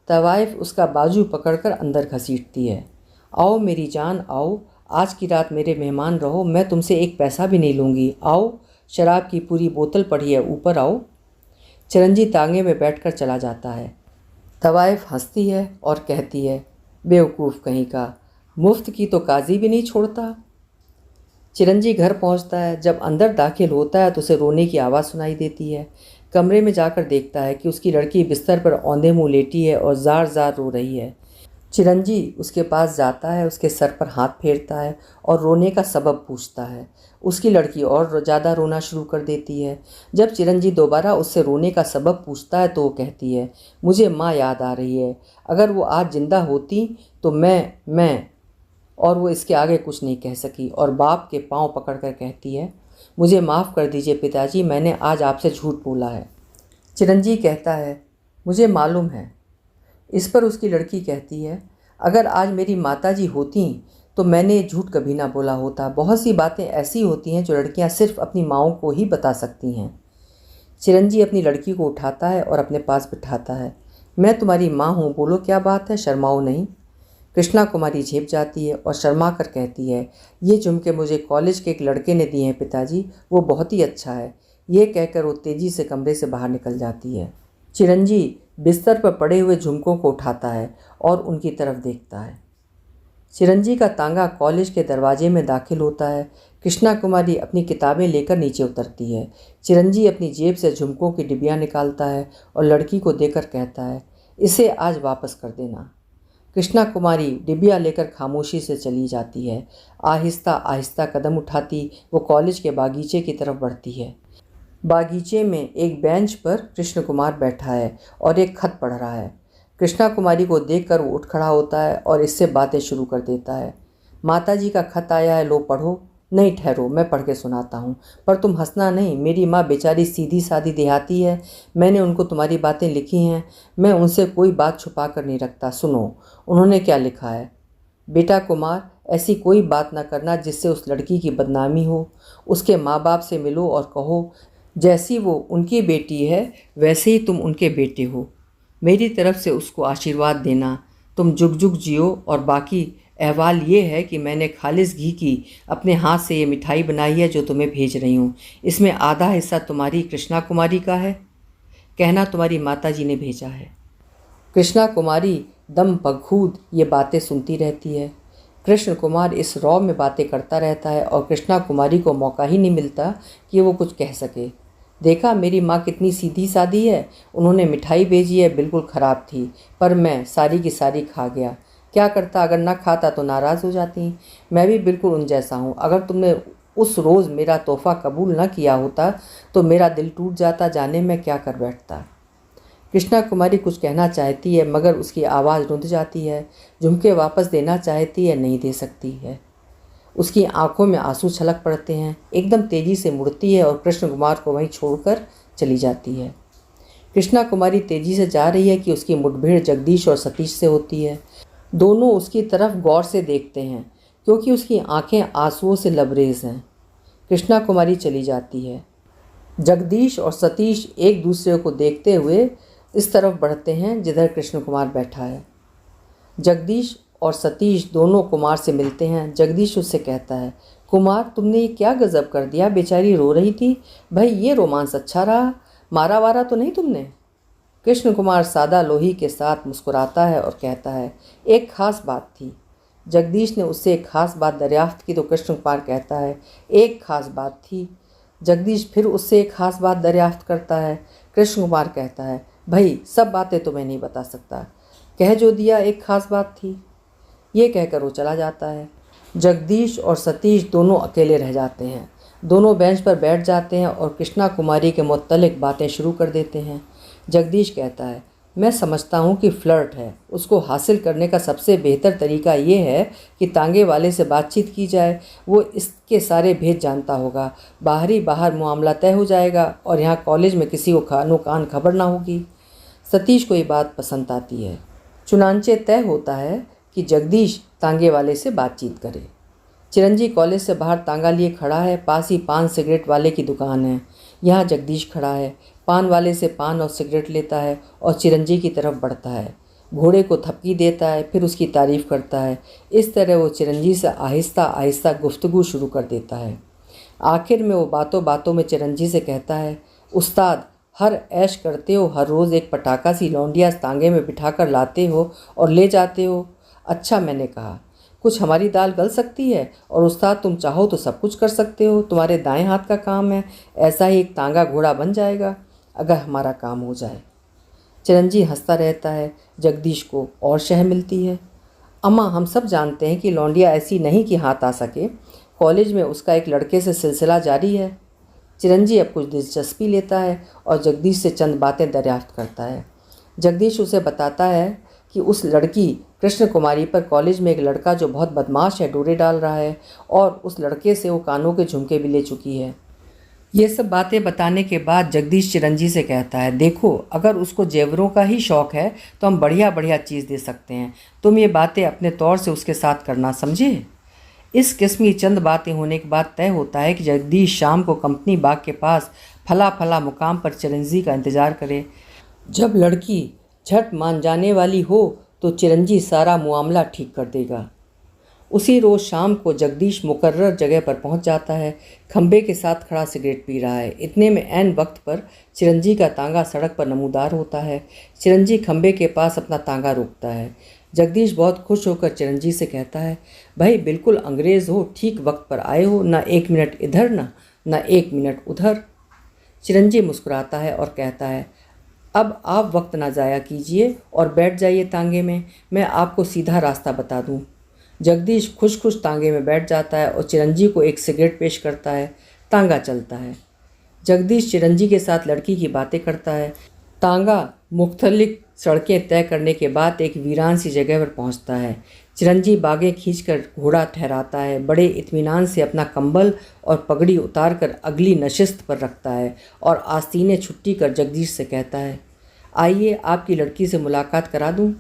तवाइफ उसका बाजू पकड़कर अंदर घसीटती है। आओ मेरी जान आओ, आज की रात मेरे मेहमान रहो, मैं तुमसे एक पैसा भी नहीं लूँगी। आओ, शराब की पूरी बोतल पड़ी है, ऊपर आओ। चिरंजी तांगे में बैठकर चला जाता है। तवाइफ हंसती है और कहती है, बेवकूफ़ कहीं का, मुफ्त की तो काजी भी नहीं छोड़ता। चिरंजी घर पहुंचता है। जब अंदर दाखिल होता है तो उसे रोने की आवाज़ सुनाई देती है। कमरे में जाकर देखता है कि उसकी लड़की बिस्तर पर औंधे मुँह लेटी है और जार जार रो रही है। चिरंजी उसके पास जाता है, उसके सर पर हाथ फेरता है और रोने का सबब पूछता है। उसकी लड़की और ज़्यादा रोना शुरू कर देती है। जब चिरंजी दोबारा उससे रोने का सबब पूछता है तो वो कहती है, मुझे माँ याद आ रही है, अगर वो आज ज़िंदा होती तो मैं। और वो इसके आगे कुछ नहीं कह सकी और बाप के पांव पकड़कर कहती है, मुझे माफ़ कर दीजिए पिताजी, मैंने आज आपसे झूठ बोला है। चिरंजी कहता है, मुझे मालूम है। इस पर उसकी लड़की कहती है, अगर आज मेरी माताजी होती तो मैंने झूठ कभी ना बोला होता। बहुत सी बातें ऐसी होती हैं जो लड़कियां सिर्फ अपनी माँओं को ही बता सकती हैं। चिरंजी अपनी लड़की को उठाता है और अपने पास बिठाता है। मैं तुम्हारी माँ हूँ, बोलो क्या बात है, शर्माओ नहीं। कृष्णा कुमारी झेप जाती है और शर्मा कर कहती है, ये झुमके मुझे कॉलेज के एक लड़के ने दिए हैं पिताजी, वो बहुत ही अच्छा है। ये कहकर वो तेज़ी से कमरे से बाहर निकल जाती है। चिरंजी बिस्तर पर पड़े हुए झुमकों को उठाता है और उनकी तरफ देखता है। चिरंजी का तांगा कॉलेज के दरवाजे में दाखिल होता है। कृष्णा कुमारी अपनी किताबें लेकर नीचे उतरती है। चिरंजी अपनी जेब से झुमकों की डिबियाँ निकालता है और लड़की को देकर कहता है, इसे आज वापस कर देना। कृष्णा कुमारी डिबिया लेकर खामोशी से चली जाती है। आहिस्ता आहिस्ता कदम उठाती वो कॉलेज के बागीचे की तरफ बढ़ती है। बागीचे में एक बेंच पर कृष्ण कुमार बैठा है और एक खत पढ़ रहा है। कृष्णा कुमारी को देखकर वो उठ खड़ा होता है और इससे बातें शुरू कर देता है। माताजी का खत आया है, लो पढ़ो। नहीं ठहरो, मैं पढ़ के सुनाता हूँ। पर तुम हंसना नहीं, मेरी माँ बेचारी सीधी सादी देहाती है। मैंने उनको तुम्हारी बातें लिखी हैं। मैं उनसे कोई बात छुपा कर नहीं रखता। सुनो उन्होंने क्या लिखा है। बेटा कुमार, ऐसी कोई बात ना करना जिससे उस लड़की की बदनामी हो। उसके माँ बाप से मिलो और कहो जैसी वो उनकी बेटी है वैसे ही तुम उनके बेटे हो। मेरी तरफ से उसको आशीर्वाद देना। तुम जुग जुग जियो। और बाकी अहवाल ये है कि मैंने खालिस घी की अपने हाथ से ये मिठाई बनाई है जो तुम्हें भेज रही हूँ। इसमें आधा हिस्सा तुम्हारी कृष्णा कुमारी का है। कहना तुम्हारी माताजी ने भेजा है। कृष्णा कुमारी दम बखूद ये बातें सुनती रहती है। कृष्ण कुमार इस रौब में बातें करता रहता है और कृष्णा कुमारी को मौका ही नहीं मिलता कि वो कुछ कह सके। देखा मेरी माँ कितनी सीधी सादी है। उन्होंने मिठाई भेजी है, बिल्कुल ख़राब थी, पर मैं सारी की सारी खा गया। क्या करता, अगर ना खाता तो नाराज़ हो जाती। मैं भी बिल्कुल उन जैसा हूँ। अगर तुमने उस रोज़ मेरा तोहफ़ा कबूल न किया होता तो मेरा दिल टूट जाता, जाने मैं क्या कर बैठता। कृष्णा कुमारी कुछ कहना चाहती है मगर उसकी आवाज़ रुंध जाती है। झुमके वापस देना चाहती है, नहीं दे सकती है। उसकी आंखों में आंसू छलक पड़ते हैं। एकदम तेज़ी से मुड़ती है और कृष्ण कुमार को वहीं छोड़कर चली जाती है। कृष्णा कुमारी तेज़ी से जा रही है कि उसकी मुठभेड़ जगदीश और सतीश से होती है। दोनों उसकी तरफ गौर से देखते हैं क्योंकि उसकी आंखें आंसुओं से लबरेज हैं। कृष्णा कुमारी चली जाती है। जगदीश और सतीश एक दूसरे को देखते हुए इस तरफ बढ़ते हैं जिधर कृष्ण कुमार बैठा है। जगदीश और सतीश दोनों कुमार से मिलते हैं। जगदीश उससे कहता है, कुमार तुमने ये क्या गज़ब कर दिया, बेचारी रो रही थी। भाई ये रोमांस अच्छा रहा, मारा वारा तो नहीं तुमने। कृष्ण कुमार सादा लोही के साथ मुस्कुराता है और कहता है, एक ख़ास बात थी। जगदीश ने उससे एक ख़ास बात दरियाफ्त की तो कृष्ण कुमार कहता है, एक ख़ास बात थी। जगदीश फिर उससे एक ख़ास बात दरियाफ्त करता है। कृष्ण कुमार कहता है, भाई सब बातें तो मैं नहीं बता सकता, कह जो दिया एक ख़ास बात थी। ये कहकर वो चला जाता है। जगदीश और सतीश दोनों अकेले रह जाते हैं। दोनों बेंच पर बैठ जाते हैं और कृष्णा कुमारी के मुतल्लिक बातें शुरू कर देते हैं। जगदीश कहता है, मैं समझता हूँ कि फ्लर्ट है, उसको हासिल करने का सबसे बेहतर तरीका ये है कि तांगे वाले से बातचीत की जाए। वो इसके सारे भेद जानता होगा। बाहर मामला तय हो जाएगा और यहाँ कॉलेज में किसी को खानो कान खबर ना होगी। सतीश को ये बात पसंद आती है। चुनांचे तय होता है कि जगदीश तांगे वाले से बातचीत करे। चिरंजी कॉलेज से बाहर तांगा लिए खड़ा है। पास ही पान सिगरेट वाले की दुकान है। यहाँ जगदीश खड़ा है। पान वाले से पान और सिगरेट लेता है और चिरंजी की तरफ बढ़ता है। घोड़े को थपकी देता है, फिर उसकी तारीफ़ करता है। इस तरह वो चिरंजी से आहिस्ता आहिस्ता गुफ्तगू शुरू कर देता है। आखिर में वो बातों बातों में चिरंजी से कहता है, उस्ताद हर ऐश करते हो, हर रोज़ एक पटाखा सी लौंडिया तांगे में बिठाकर लाते हो और ले जाते हो। अच्छा मैंने कहा, कुछ हमारी दाल गल सकती है और उस्ताद तुम चाहो तो सब कुछ कर सकते हो। तुम्हारे दाएं हाथ का काम है। ऐसा ही एक तांगा घोड़ा बन जाएगा अगर हमारा काम हो जाए। चिरंजी हंसता रहता है। जगदीश को और शह मिलती है। अम्मा हम सब जानते हैं कि लौंडिया ऐसी नहीं कि हाथ आ सके। कॉलेज में उसका एक लड़के से सिलसिला जारी है। चिरंजी अब कुछ दिलचस्पी लेता है और जगदीश से चंद बातें दरियाफ्त करता है। जगदीश उसे बताता है कि उस लड़की कृष्ण कुमारी पर कॉलेज में एक लड़का जो बहुत बदमाश है डोरे डाल रहा है और उस लड़के से वो कानों के झुमके भी ले चुकी है। ये सब बातें बताने के बाद जगदीश चिरंजी से कहता है, देखो अगर उसको जेवरों का ही शौक़ है तो हम बढ़िया बढ़िया चीज़ दे सकते हैं। तुम ये बातें अपने तौर से उसके साथ करना, समझे। इस किस्म की चंद बातें होने के बाद तय होता है कि जगदीश शाम को कंपनी बाग के पास फला फला मुकाम पर चिरंजी का इंतज़ार करे। जब लड़की झट मान जाने वाली हो तो चिरंजी सारा मामला ठीक कर देगा। उसी रोज़ शाम को जगदीश मुकर्रर जगह पर पहुंच जाता है। खंबे के साथ खड़ा सिगरेट पी रहा है। इतने में ऐन वक्त पर चिरंजी का तांगा सड़क पर नमूदार होता है। चिरंजी खंबे के पास अपना तांगा रोकता है। जगदीश बहुत खुश होकर चिरंजी से कहता है, भाई बिल्कुल अंग्रेज़ हो, ठीक वक्त पर आए हो, ना 1 मिनट इधर ना 1 मिनट उधर। चिरंजी मुस्कुराता है और कहता है, अब आप वक्त ना ज़ाया कीजिए और बैठ जाइए तांगे में, मैं आपको सीधा रास्ता बता दूं। जगदीश खुश खुश तांगे में बैठ जाता है और चिरंजी को एक सिगरेट पेश करता है। तांगा चलता है। जगदीश चिरंजी के साथ लड़की की बातें करता है। तांगा मुख्तलिफ सड़कें तय करने के बाद एक वीरान सी जगह पर पहुंचता है। चिरंजी बागें खींचकर घोड़ा ठहराता है, बड़े इत्मीनान से अपना कंबल और पगड़ी उतारकर अगली नशिस्त पर रखता है और आस्तीने छुट्टी कर जगदीश से कहता है, आइए आपकी लड़की से मुलाकात करा दूं।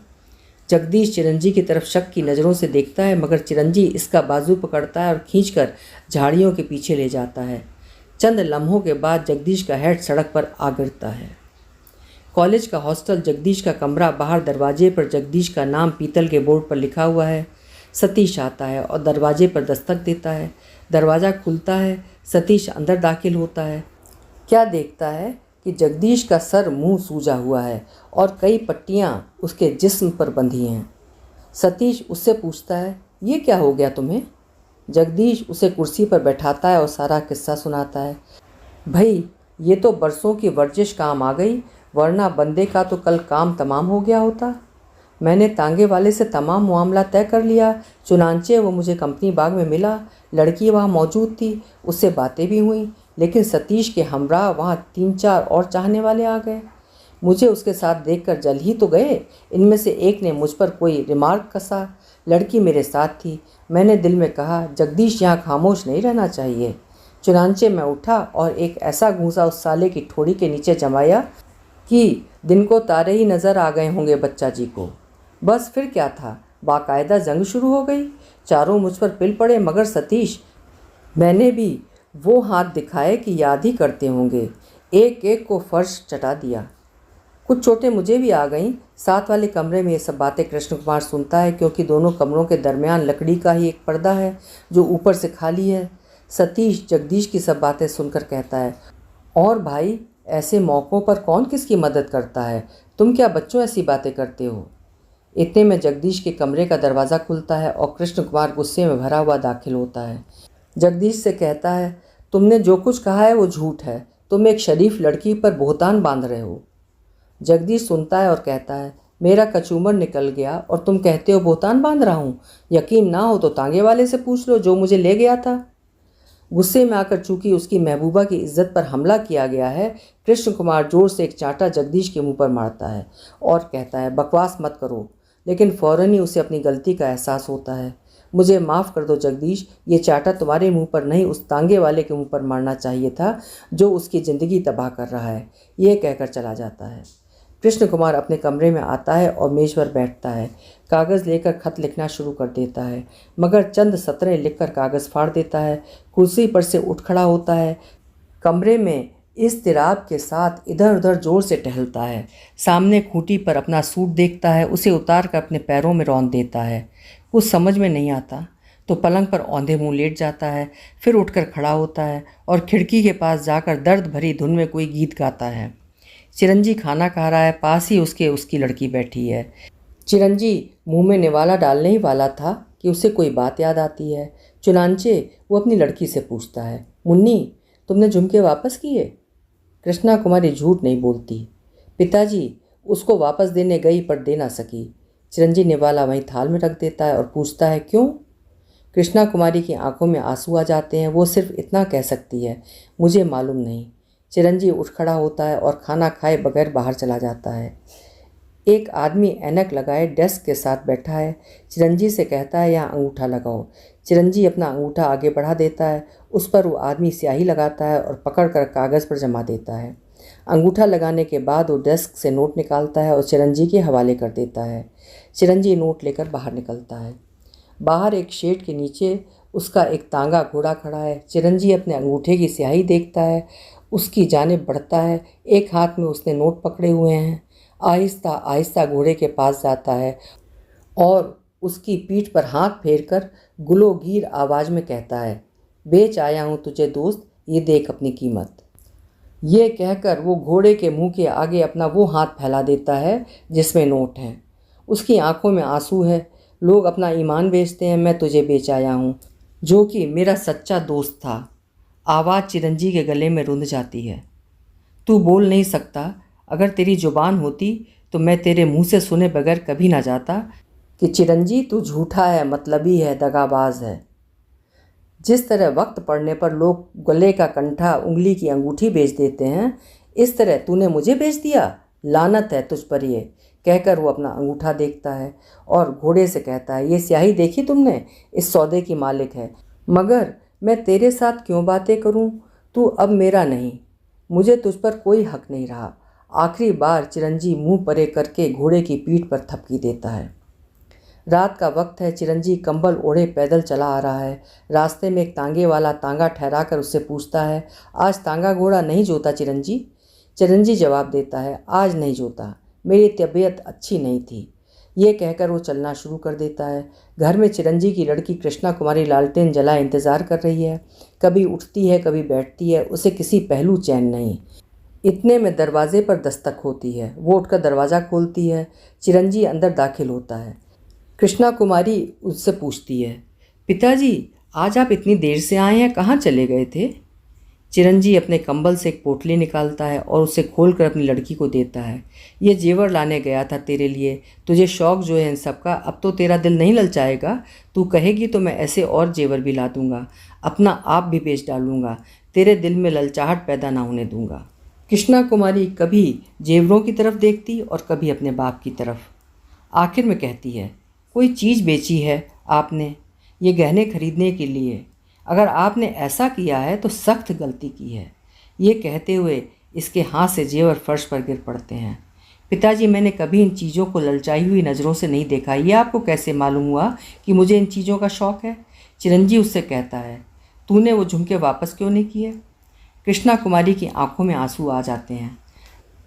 जगदीश चिरंजी की तरफ शक की नज़रों से देखता है, मगर चिरंजी इसका बाजू पकड़ता है और खींचकर झाड़ियों के पीछे ले जाता है। चंद लम्हों के बाद जगदीश का हेड सड़क पर आ गिरता है। कॉलेज का हॉस्टल, जगदीश का कमरा। बाहर दरवाजे पर जगदीश का नाम पीतल के बोर्ड पर लिखा हुआ है। सतीश आता है और दरवाजे पर दस्तक देता है। दरवाज़ा खुलता है। सतीश अंदर दाखिल होता है। क्या देखता है कि जगदीश का सर मुंह सूजा हुआ है और कई पट्टियां उसके जिस्म पर बंधी हैं। सतीश उससे पूछता है, ये क्या हो गया तुम्हें? जगदीश उसे कुर्सी पर बैठाता है और सारा किस्सा सुनाता है। भाई ये तो बरसों की वर्जिश काम आ गई, वरना बंदे का तो कल काम तमाम हो गया होता। मैंने तांगे वाले से तमाम मामला तय कर लिया। चुनांचे वो मुझे कंपनी बाग में मिला। लड़की वहाँ मौजूद थी, उससे बातें भी हुई, लेकिन सतीश के हमराह वहाँ 3-4 और चाहने वाले आ गए। मुझे उसके साथ देखकर जल ही तो गए। इनमें से एक ने मुझ पर कोई रिमार्क कसा। लड़की मेरे साथ थी। मैंने दिल में कहा, जगदीश यहाँ खामोश नहीं रहना चाहिए। चुनांचे मैं उठा और एक ऐसा घूंसा उस साले की ठोड़ी के नीचे जमाया कि दिन को तारे ही नज़र आ गए होंगे बच्चा जी को। बस फिर क्या था, बाकायदा जंग शुरू हो गई। चारों मुझ पर पिल पड़े, मगर सतीश, मैंने भी वो हाथ दिखाए कि याद ही करते होंगे। एक एक को फर्श चटा दिया। कुछ चोटें मुझे भी आ गईं। साथ वाले कमरे में ये सब बातें कृष्ण कुमार सुनता है, क्योंकि दोनों कमरों के दरमियान लकड़ी का ही एक पर्दा है जो ऊपर से खाली है। सतीश जगदीश की सब बातें सुनकर कहता है, और भाई ऐसे मौक़ों पर कौन किसकी मदद करता है? तुम क्या बच्चों ऐसी बातें करते हो? इतने में जगदीश के कमरे का दरवाज़ा खुलता है और कृष्ण कुमार गुस्से में भरा हुआ दाखिल होता है। जगदीश से कहता है, तुमने जो कुछ कहा है वो झूठ है। तुम एक शरीफ लड़की पर बोहतान बांध रहे हो। जगदीश सुनता है और कहता है, मेरा कचूमर निकल गया और तुम कहते हो बोहतान बांध रहा हूँ? यकीन ना हो तो तांगे वाले से पूछ लो जो मुझे ले गया था। गुस्से में आकर चूंकि उसकी महबूबा की इज्जत पर हमला किया गया है, कृष्ण कुमार जोर से एक चांटा जगदीश के मुंह पर मारता है और कहता है, बकवास मत करो। लेकिन फ़ौरन ही उसे अपनी गलती का एहसास होता है। मुझे माफ़ कर दो जगदीश, ये चांटा तुम्हारे मुंह पर नहीं, उस तांगे वाले के मुंह पर मारना चाहिए था जो उसकी ज़िंदगी तबाह कर रहा है। ये कहकर चला जाता है। कृष्ण कुमार अपने कमरे में आता है और मेज़ पर बैठता है। कागज़ लेकर खत लिखना शुरू कर देता है, मगर चंद सतरें लिखकर कागज़ फाड़ देता है। कुर्सी पर से उठ खड़ा होता है। कमरे में इज़्तिराब के साथ इधर उधर ज़ोर से टहलता है। सामने खूंटी पर अपना सूट देखता है, उसे उतार कर अपने पैरों में रौंद देता है। कुछ समझ में नहीं आता तो पलंग पर औंधे मुँह लेट जाता है। फिर उठकर खड़ा होता है और खिड़की के पास जाकर दर्द भरी धुन में कोई गीत गाता है। चिरंजी खाना खा रहा है। पास ही उसकी लड़की बैठी है। चिरंजी मुंह में निवाला डालने ही वाला था कि उसे कोई बात याद आती है। चुनांचे वो अपनी लड़की से पूछता है, मुन्नी तुमने झुमके वापस किए? कृष्णा कुमारी झूठ नहीं बोलती। पिताजी, उसको वापस देने गई पर दे ना सकी। चिरंजी निवाला वहीं थाल में रख देता है और पूछता है, क्यों? कृष्णा कुमारी की आंखों में आंसू आ जाते हैं। वो सिर्फ इतना कह सकती है, मुझे मालूम नहीं। चिरंजी उठ खड़ा होता है और खाना खाए बगैर बाहर चला जाता है। एक आदमी ऐनक लगाए डेस्क के साथ बैठा है। चिरंजी से कहता है, यहाँ अंगूठा लगाओ। चिरंजी अपना अंगूठा आगे बढ़ा देता है। उस पर वो आदमी स्याही लगाता है और पकड़ कर कागज़ पर जमा देता है। अंगूठा लगाने के बाद वो डेस्क से नोट निकालता है और चिरंजी के हवाले कर देता है। चिरंजी नोट लेकर बाहर निकलता है। बाहर एक शेड के नीचे उसका एक तांगा घोड़ा खड़ा है। चिरंजी अपने अंगूठे की स्याही देखता है, उसकी जानिब बढ़ता है। एक हाथ में उसने नोट पकड़े हुए हैं। आहिस्ता आहिस्ता घोड़े के पास जाता है और उसकी पीठ पर हाथ फेरकर गुलोगीर आवाज़ में कहता है, बेच आया हूँ तुझे दोस्त, ये देख अपनी कीमत। ये कहकर वो घोड़े के मुंह के आगे अपना वो हाथ फैला देता है जिसमें नोट है। उसकी आंखों में आंसू है। लोग अपना ईमान बेचते हैं, मैं तुझे बेच आया हूँ, जो कि मेरा सच्चा दोस्त था। आवाज़ चिरंजी के गले में रुंध जाती है। तू बोल नहीं सकता। अगर तेरी जुबान होती तो मैं तेरे मुंह से सुने बगैर कभी ना जाता कि चिरंजी तू झूठा है, मतलबी है, दगाबाज है। जिस तरह वक्त पड़ने पर लोग गले का कंठा, उंगली की अंगूठी बेच देते हैं, इस तरह तूने मुझे बेच दिया। लानत है तुझ पर ये, कहकर वो अपना अंगूठा देखता है और घोड़े से कहता है, ये स्याही देखी तुमने, इस सौदे की मालिक है। मगर मैं तेरे साथ क्यों बातें करूं? तू अब मेरा नहीं, मुझे तुझ पर कोई हक नहीं रहा। आखिरी बार चिरंजी मुंह परे करके घोड़े की पीठ पर थपकी देता है। रात का वक्त है। चिरंजी कंबल ओढ़े पैदल चला आ रहा है। रास्ते में एक तांगे वाला तांगा ठहरा कर उससे पूछता है, आज तांगा घोड़ा नहीं जोता चिरंजी? चिरंजी जवाब देता है, आज नहीं जोता, मेरी तबीयत अच्छी नहीं थी। ये कहकर वो चलना शुरू कर देता है। घर में चिरंजी की लड़की कृष्णा कुमारी लालटेन जलाए इंतज़ार कर रही है। कभी उठती है, कभी बैठती है, उसे किसी पहलू चैन नहीं। इतने में दरवाजे पर दस्तक होती है। वो उठकर दरवाज़ा खोलती है। चिरंजी अंदर दाखिल होता है। कृष्णा कुमारी उससे पूछती है, पिताजी आज आप इतनी देर से आए हैं, कहाँ चले गए थे? चिरंजी अपने कंबल से एक पोटली निकालता है और उसे खोलकर अपनी लड़की को देता है। ये जेवर लाने गया था तेरे लिए। तुझे शौक़ जो है इन सब का, अब तो तेरा दिल नहीं ललचाएगा। तू कहेगी तो मैं ऐसे और जेवर भी ला दूँगा, अपना आप भी बेच डालूँगा, तेरे दिल में ललचाहट पैदा ना होने दूँगा। कृष्णा कुमारी कभी जेवरों की तरफ देखती और कभी अपने बाप की तरफ। आखिर में कहती है, कोई चीज़ बेची है आपने ये गहने खरीदने के लिए? अगर आपने ऐसा किया है तो सख्त गलती की है। ये कहते हुए इसके हाथ से जेवर फर्श पर गिर पड़ते हैं। पिताजी मैंने कभी इन चीज़ों को ललचाई हुई नज़रों से नहीं देखा। ये आपको कैसे मालूम हुआ कि मुझे इन चीज़ों का शौक़ है? चिरंजी उससे कहता है, तूने वो झुमके वापस क्यों नहीं किए? कृष्णा कुमारी की आंखों में आंसू आ जाते हैं।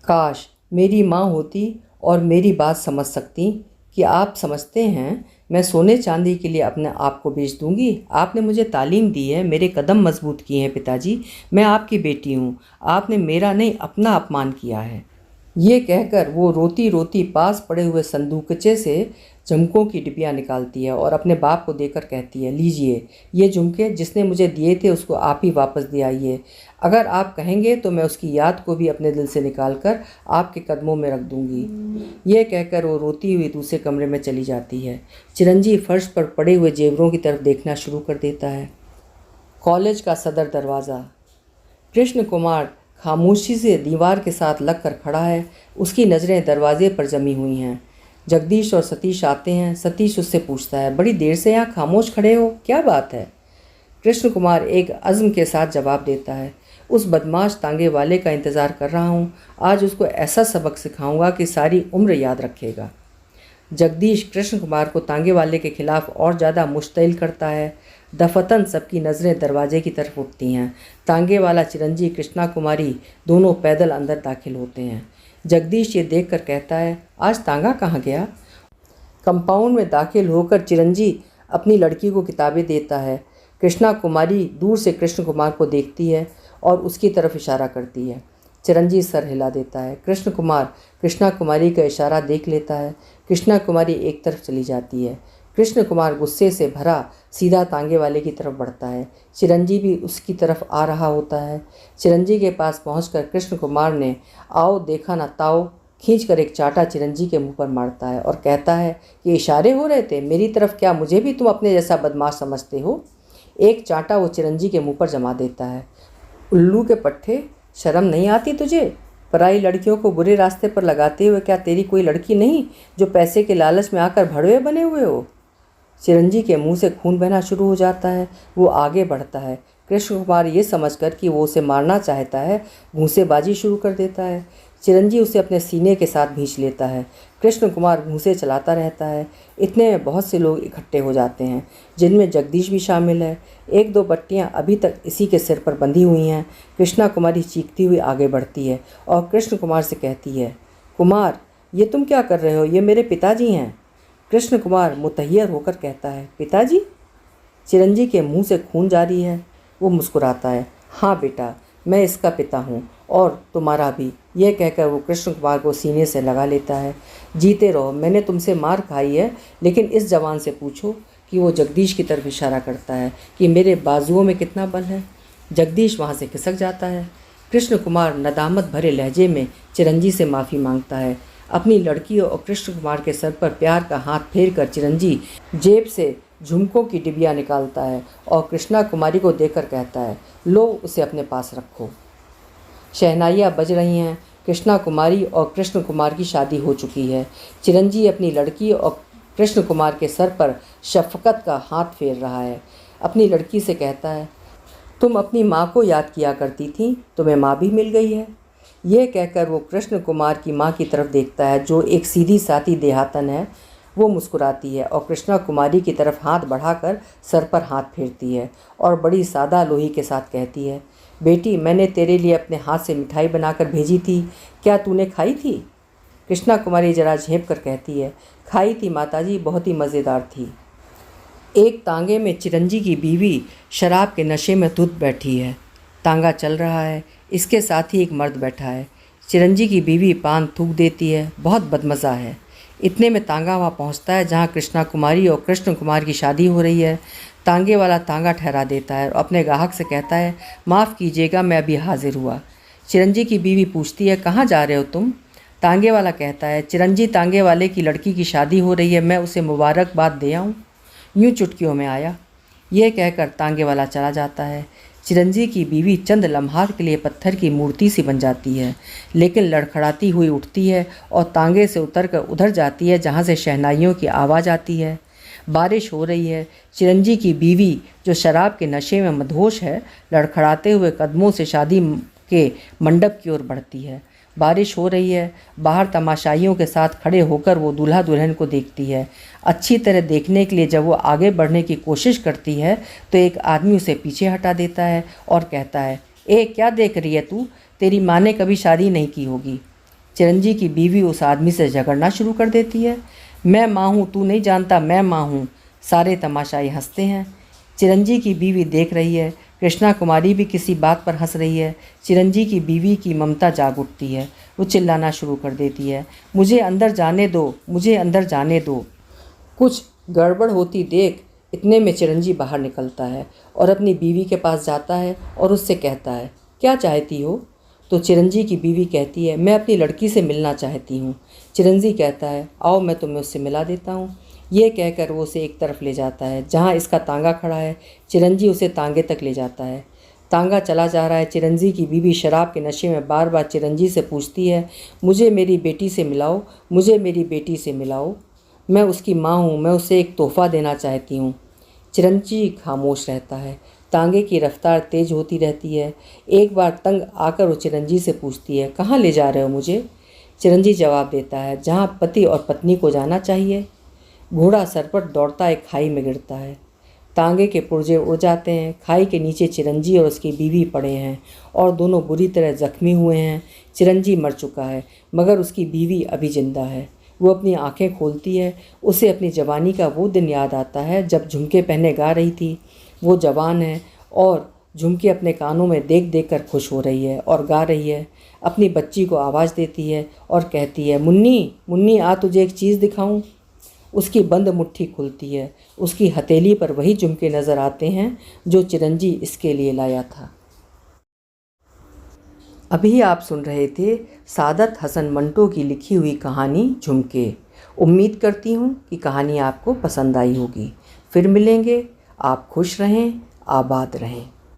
काश मेरी माँ होती और मेरी बात समझ सकती कि आप समझते हैं मैं सोने चांदी के लिए अपने आप को बेच दूंगी। आपने मुझे तालीम दी है, मेरे कदम मजबूत किए हैं पिताजी। मैं आपकी बेटी हूँ, आपने मेरा नहीं अपना अपमान किया है। ये कहकर वो रोती रोती पास पड़े हुए संदूकचे से झुमकों की डिबिया निकालती है और अपने बाप को देकर कहती है, लीजिए ये झुमके जिसने मुझे दिए थे उसको आप ही वापस दे आइए। अगर आप कहेंगे तो मैं उसकी याद को भी अपने दिल से निकाल कर आपके कदमों में रख दूंगी। ये कहकर वो रोती हुई दूसरे कमरे में चली जाती है। चिरंजी फर्श पर पड़े हुए जेवरों की तरफ देखना शुरू कर देता है। कॉलेज का सदर दरवाज़ा। कृष्ण कुमार खामोशी से दीवार के साथ लग कर खड़ा है। उसकी नज़रें दरवाजे पर जमी हुई हैं। जगदीश और सतीश आते हैं। सतीश उससे पूछता है, बड़ी देर से यहाँ खामोश खड़े हो, क्या बात है? कृष्ण कुमार एक अज़्म के साथ जवाब देता है, उस बदमाश तांगे वाले का इंतज़ार कर रहा हूँ। आज उसको ऐसा सबक सिखाऊंगा कि सारी उम्र याद रखेगा। जगदीश कृष्ण कुमार को तांगे वाले के खिलाफ और ज़्यादा मुश्तइल करता है। दफतन सबकी नज़रें दरवाजे की तरफ उठती हैं। तांगे वाला, चिरंजी, कृष्णा कुमारी दोनों पैदल अंदर दाखिल होते हैं। जगदीश ये देखकर कहता है, आज तांगा कहाँ गया? कंपाउंड में दाखिल होकर चिरंजी अपनी लड़की को किताबें देता है। कृष्णा कुमारी दूर से कृष्ण कुमार को देखती है और उसकी तरफ इशारा करती है। चिरंजी सर हिला देता है। कृष्ण कुमार कृष्णा कुमारी का इशारा देख लेता है। कृष्णा कुमारी एक तरफ चली जाती है। कृष्ण कुमार गुस्से से भरा सीधा तांगे वाले की तरफ बढ़ता है। चिरंजी भी उसकी तरफ आ रहा होता है। चिरंजी के पास पहुंचकर कृष्ण कुमार ने आओ देखा ना ताओ खींचकर एक चाटा चिरंजी के मुंह पर मारता है और कहता है कि इशारे हो रहे थे मेरी तरफ, क्या मुझे भी तुम अपने जैसा बदमाश समझते हो? एक चाटा वो चिरंजी के मुंह पर जमा देता है। उल्लू के पट्टे, शर्म नहीं आती तुझे? पराई लड़कियों को बुरे रास्ते पर लगाते हुए क्या तेरी कोई लड़की नहीं जो पैसे के लालच में आकर भड़वे बने हुए हो? चिरंजी के मुंह से खून बहना शुरू हो जाता है। वो आगे बढ़ता है। कृष्ण कुमार ये समझकर कि वो उसे मारना चाहता है, घूंसेबाजी शुरू कर देता है। चिरंजी उसे अपने सीने के साथ भींच लेता है। कृष्ण कुमार घूंसे चलाता रहता है। इतने में बहुत से लोग इकट्ठे हो जाते हैं, जिनमें जगदीश भी शामिल है। एक दो बट्टियां अभी तक इसी के सिर पर बंधी हुई हैं। कृष्णा कुमारी चीखती हुई आगे बढ़ती है और कृष्ण कुमार से कहती है, कुमार ये तुम क्या कर रहे हो? ये मेरे पिताजी हैं। कृष्ण कुमार मुतहैयर होकर कहता है, पिताजी? चिरंजी के मुंह से खून जारी है। वो मुस्कुराता है, हाँ बेटा, मैं इसका पिता हूँ और तुम्हारा भी। यह कहकर वो कृष्ण कुमार को सीने से लगा लेता है। जीते रहो, मैंने तुमसे मार खाई है, लेकिन इस जवान से पूछो कि वो जगदीश की तरफ इशारा करता है कि मेरे बाजुओं में कितना बल है। जगदीश वहाँ से खिसक जाता है। कृष्ण कुमार नदामत भरे लहजे में चिरंजी से माफ़ी मांगता है। अपनी लड़की और कृष्ण कुमार के सर पर प्यार का हाथ फेर कर चिरंजी जेब से झुमकों की डिबिया निकालता है और कृष्णा कुमारी को देकर कहता है, लो उसे अपने पास रखो। शहनाइयाँ बज रही हैं। कृष्णा कुमारी और कृष्ण कुमार की शादी हो चुकी है। चिरंजी अपनी लड़की और कृष्ण कुमार के सर पर शफ़क़त का हाथ फेर रहा है। अपनी लड़की से कहता है, तुम अपनी माँ को याद किया करती थी, तुम्हें माँ भी मिल गई है। यह कहकर वो कृष्ण कुमार की माँ की तरफ देखता है, जो एक सीधी सादी देहातन है। वो मुस्कुराती है और कृष्णा कुमारी की तरफ हाथ बढ़ाकर सर पर हाथ फेरती है और बड़ी सादा लोही के साथ कहती है, बेटी, मैंने तेरे लिए अपने हाथ से मिठाई बनाकर भेजी थी, क्या तूने खाई थी? कृष्णा कुमारी जरा झेंप कर कहती है, खाई थी माताजी, बहुत ही मज़ेदार थी। एक तांगे में चिरंजी की बीवी शराब के नशे में धुत बैठी है। तांगा चल रहा है। इसके साथ ही एक मर्द बैठा है। चिरंजी की बीवी पान थूक देती है। बहुत बदमज़ा है। इतने में तांगा वहाँ पहुँचता है जहाँ कृष्णा कुमारी और कृष्ण कुमार की शादी हो रही है। तांगे वाला तांगा ठहरा देता है और अपने ग्राहक से कहता है, माफ़ कीजिएगा, मैं अभी हाजिर हुआ। चिरंजी की बीवी पूछती है, कहाँ जा रहे हो तुम? तांगे वाला कहता है, चिरंजी तांगे वाले की लड़की की शादी हो रही है, मैं उसे मुबारकबाद दे आऊँ, यूँ चुटकियों में आया। यह कहकर तांगे वाला चला जाता है। चिरंजी की बीवी चंद लम्हात के लिए पत्थर की मूर्ति सी बन जाती है, लेकिन लड़खड़ाती हुई उठती है और तांगे से उतरकर उधर जाती है जहाँ से शहनाइयों की आवाज़ आती है। बारिश हो रही है। चिरंजी की बीवी, जो शराब के नशे में मदहोश है, लड़खड़ाते हुए कदमों से शादी के मंडप की ओर बढ़ती है। बारिश हो रही है। बाहर तमाशाइयों के साथ खड़े होकर वो दूल्हा दुल्हन को देखती है। अच्छी तरह देखने के लिए जब वो आगे बढ़ने की कोशिश करती है तो एक आदमी उसे पीछे हटा देता है और कहता है, ए, क्या देख रही है तू? तेरी माँ ने कभी शादी नहीं की होगी। चिरंजी की बीवी उस आदमी से झगड़ना शुरू कर देती है। मैं माँ हूँ, तू नहीं जानता, मैं माँ हूँ। सारे तमाशाई हंसते हैं। चिरंजी की बीवी देख रही है। कृष्णा कुमारी भी किसी बात पर हंस रही है। चिरंजी की बीवी की ममता जाग उठती है। वो चिल्लाना शुरू कर देती है, मुझे अंदर जाने दो, मुझे अंदर जाने दो। कुछ गड़बड़ होती देख इतने में चिरंजी बाहर निकलता है और अपनी बीवी के पास जाता है और उससे कहता है, क्या चाहती हो? तो चिरंजी की बीवी कहती है, मैं अपनी लड़की से मिलना चाहती हूँ। चिरंजी कहता है, आओ मैं तुम्हें उससे मिला देता हूँ। ये कहकर वो उसे एक तरफ ले जाता है जहाँ इसका तांगा खड़ा है। चिरंजी उसे तांगे तक ले जाता है। तांगा चला जा रहा है। चिरंजी की बीवी शराब के नशे में बार बार चिरंजी से पूछती है, मुझे मेरी बेटी से मिलाओ, मुझे मेरी बेटी से मिलाओ, मैं उसकी माँ हूँ, मैं उसे एक तोहफ़ा देना चाहती हूँ। चिरंजी खामोश रहता है। तांगे की रफ्तार तेज होती रहती है। एक बार तंग आकर वो चिरंजी से पूछती है, कहाँ ले जा रहे हो मुझे? चिरंजी जवाब देता है, जहाँ पति और पत्नी को जाना चाहिए। घोड़ा सरपट दौड़ता एक खाई में गिरता है। तांगे के पुर्जे उड़ जाते हैं। खाई के नीचे चिरंजी और उसकी बीवी पड़े हैं और दोनों बुरी तरह जख्मी हुए हैं। चिरंजी मर चुका है मगर उसकी बीवी अभी जिंदा है। वो अपनी आंखें खोलती है। उसे अपनी जवानी का वो दिन याद आता है जब झुमके पहने गा रही थी। वो जवान है और झुमके अपने कानों में देख देख कर खुश हो रही है और गा रही है। अपनी बच्ची को आवाज़ देती है और कहती है, मुन्नी, मुन्नी, आ तुझे एक चीज़ दिखाऊं। उसकी बंद मुट्ठी खुलती है। उसकी हथेली पर वही झुमके नज़र आते हैं जो चिरंजी इसके लिए लाया था। अभी आप सुन रहे थे सादत हसन मंटो की लिखी हुई कहानी झुमके। उम्मीद करती हूँ कि कहानी आपको पसंद आई होगी। फिर मिलेंगे। आप खुश रहें, आबाद रहें।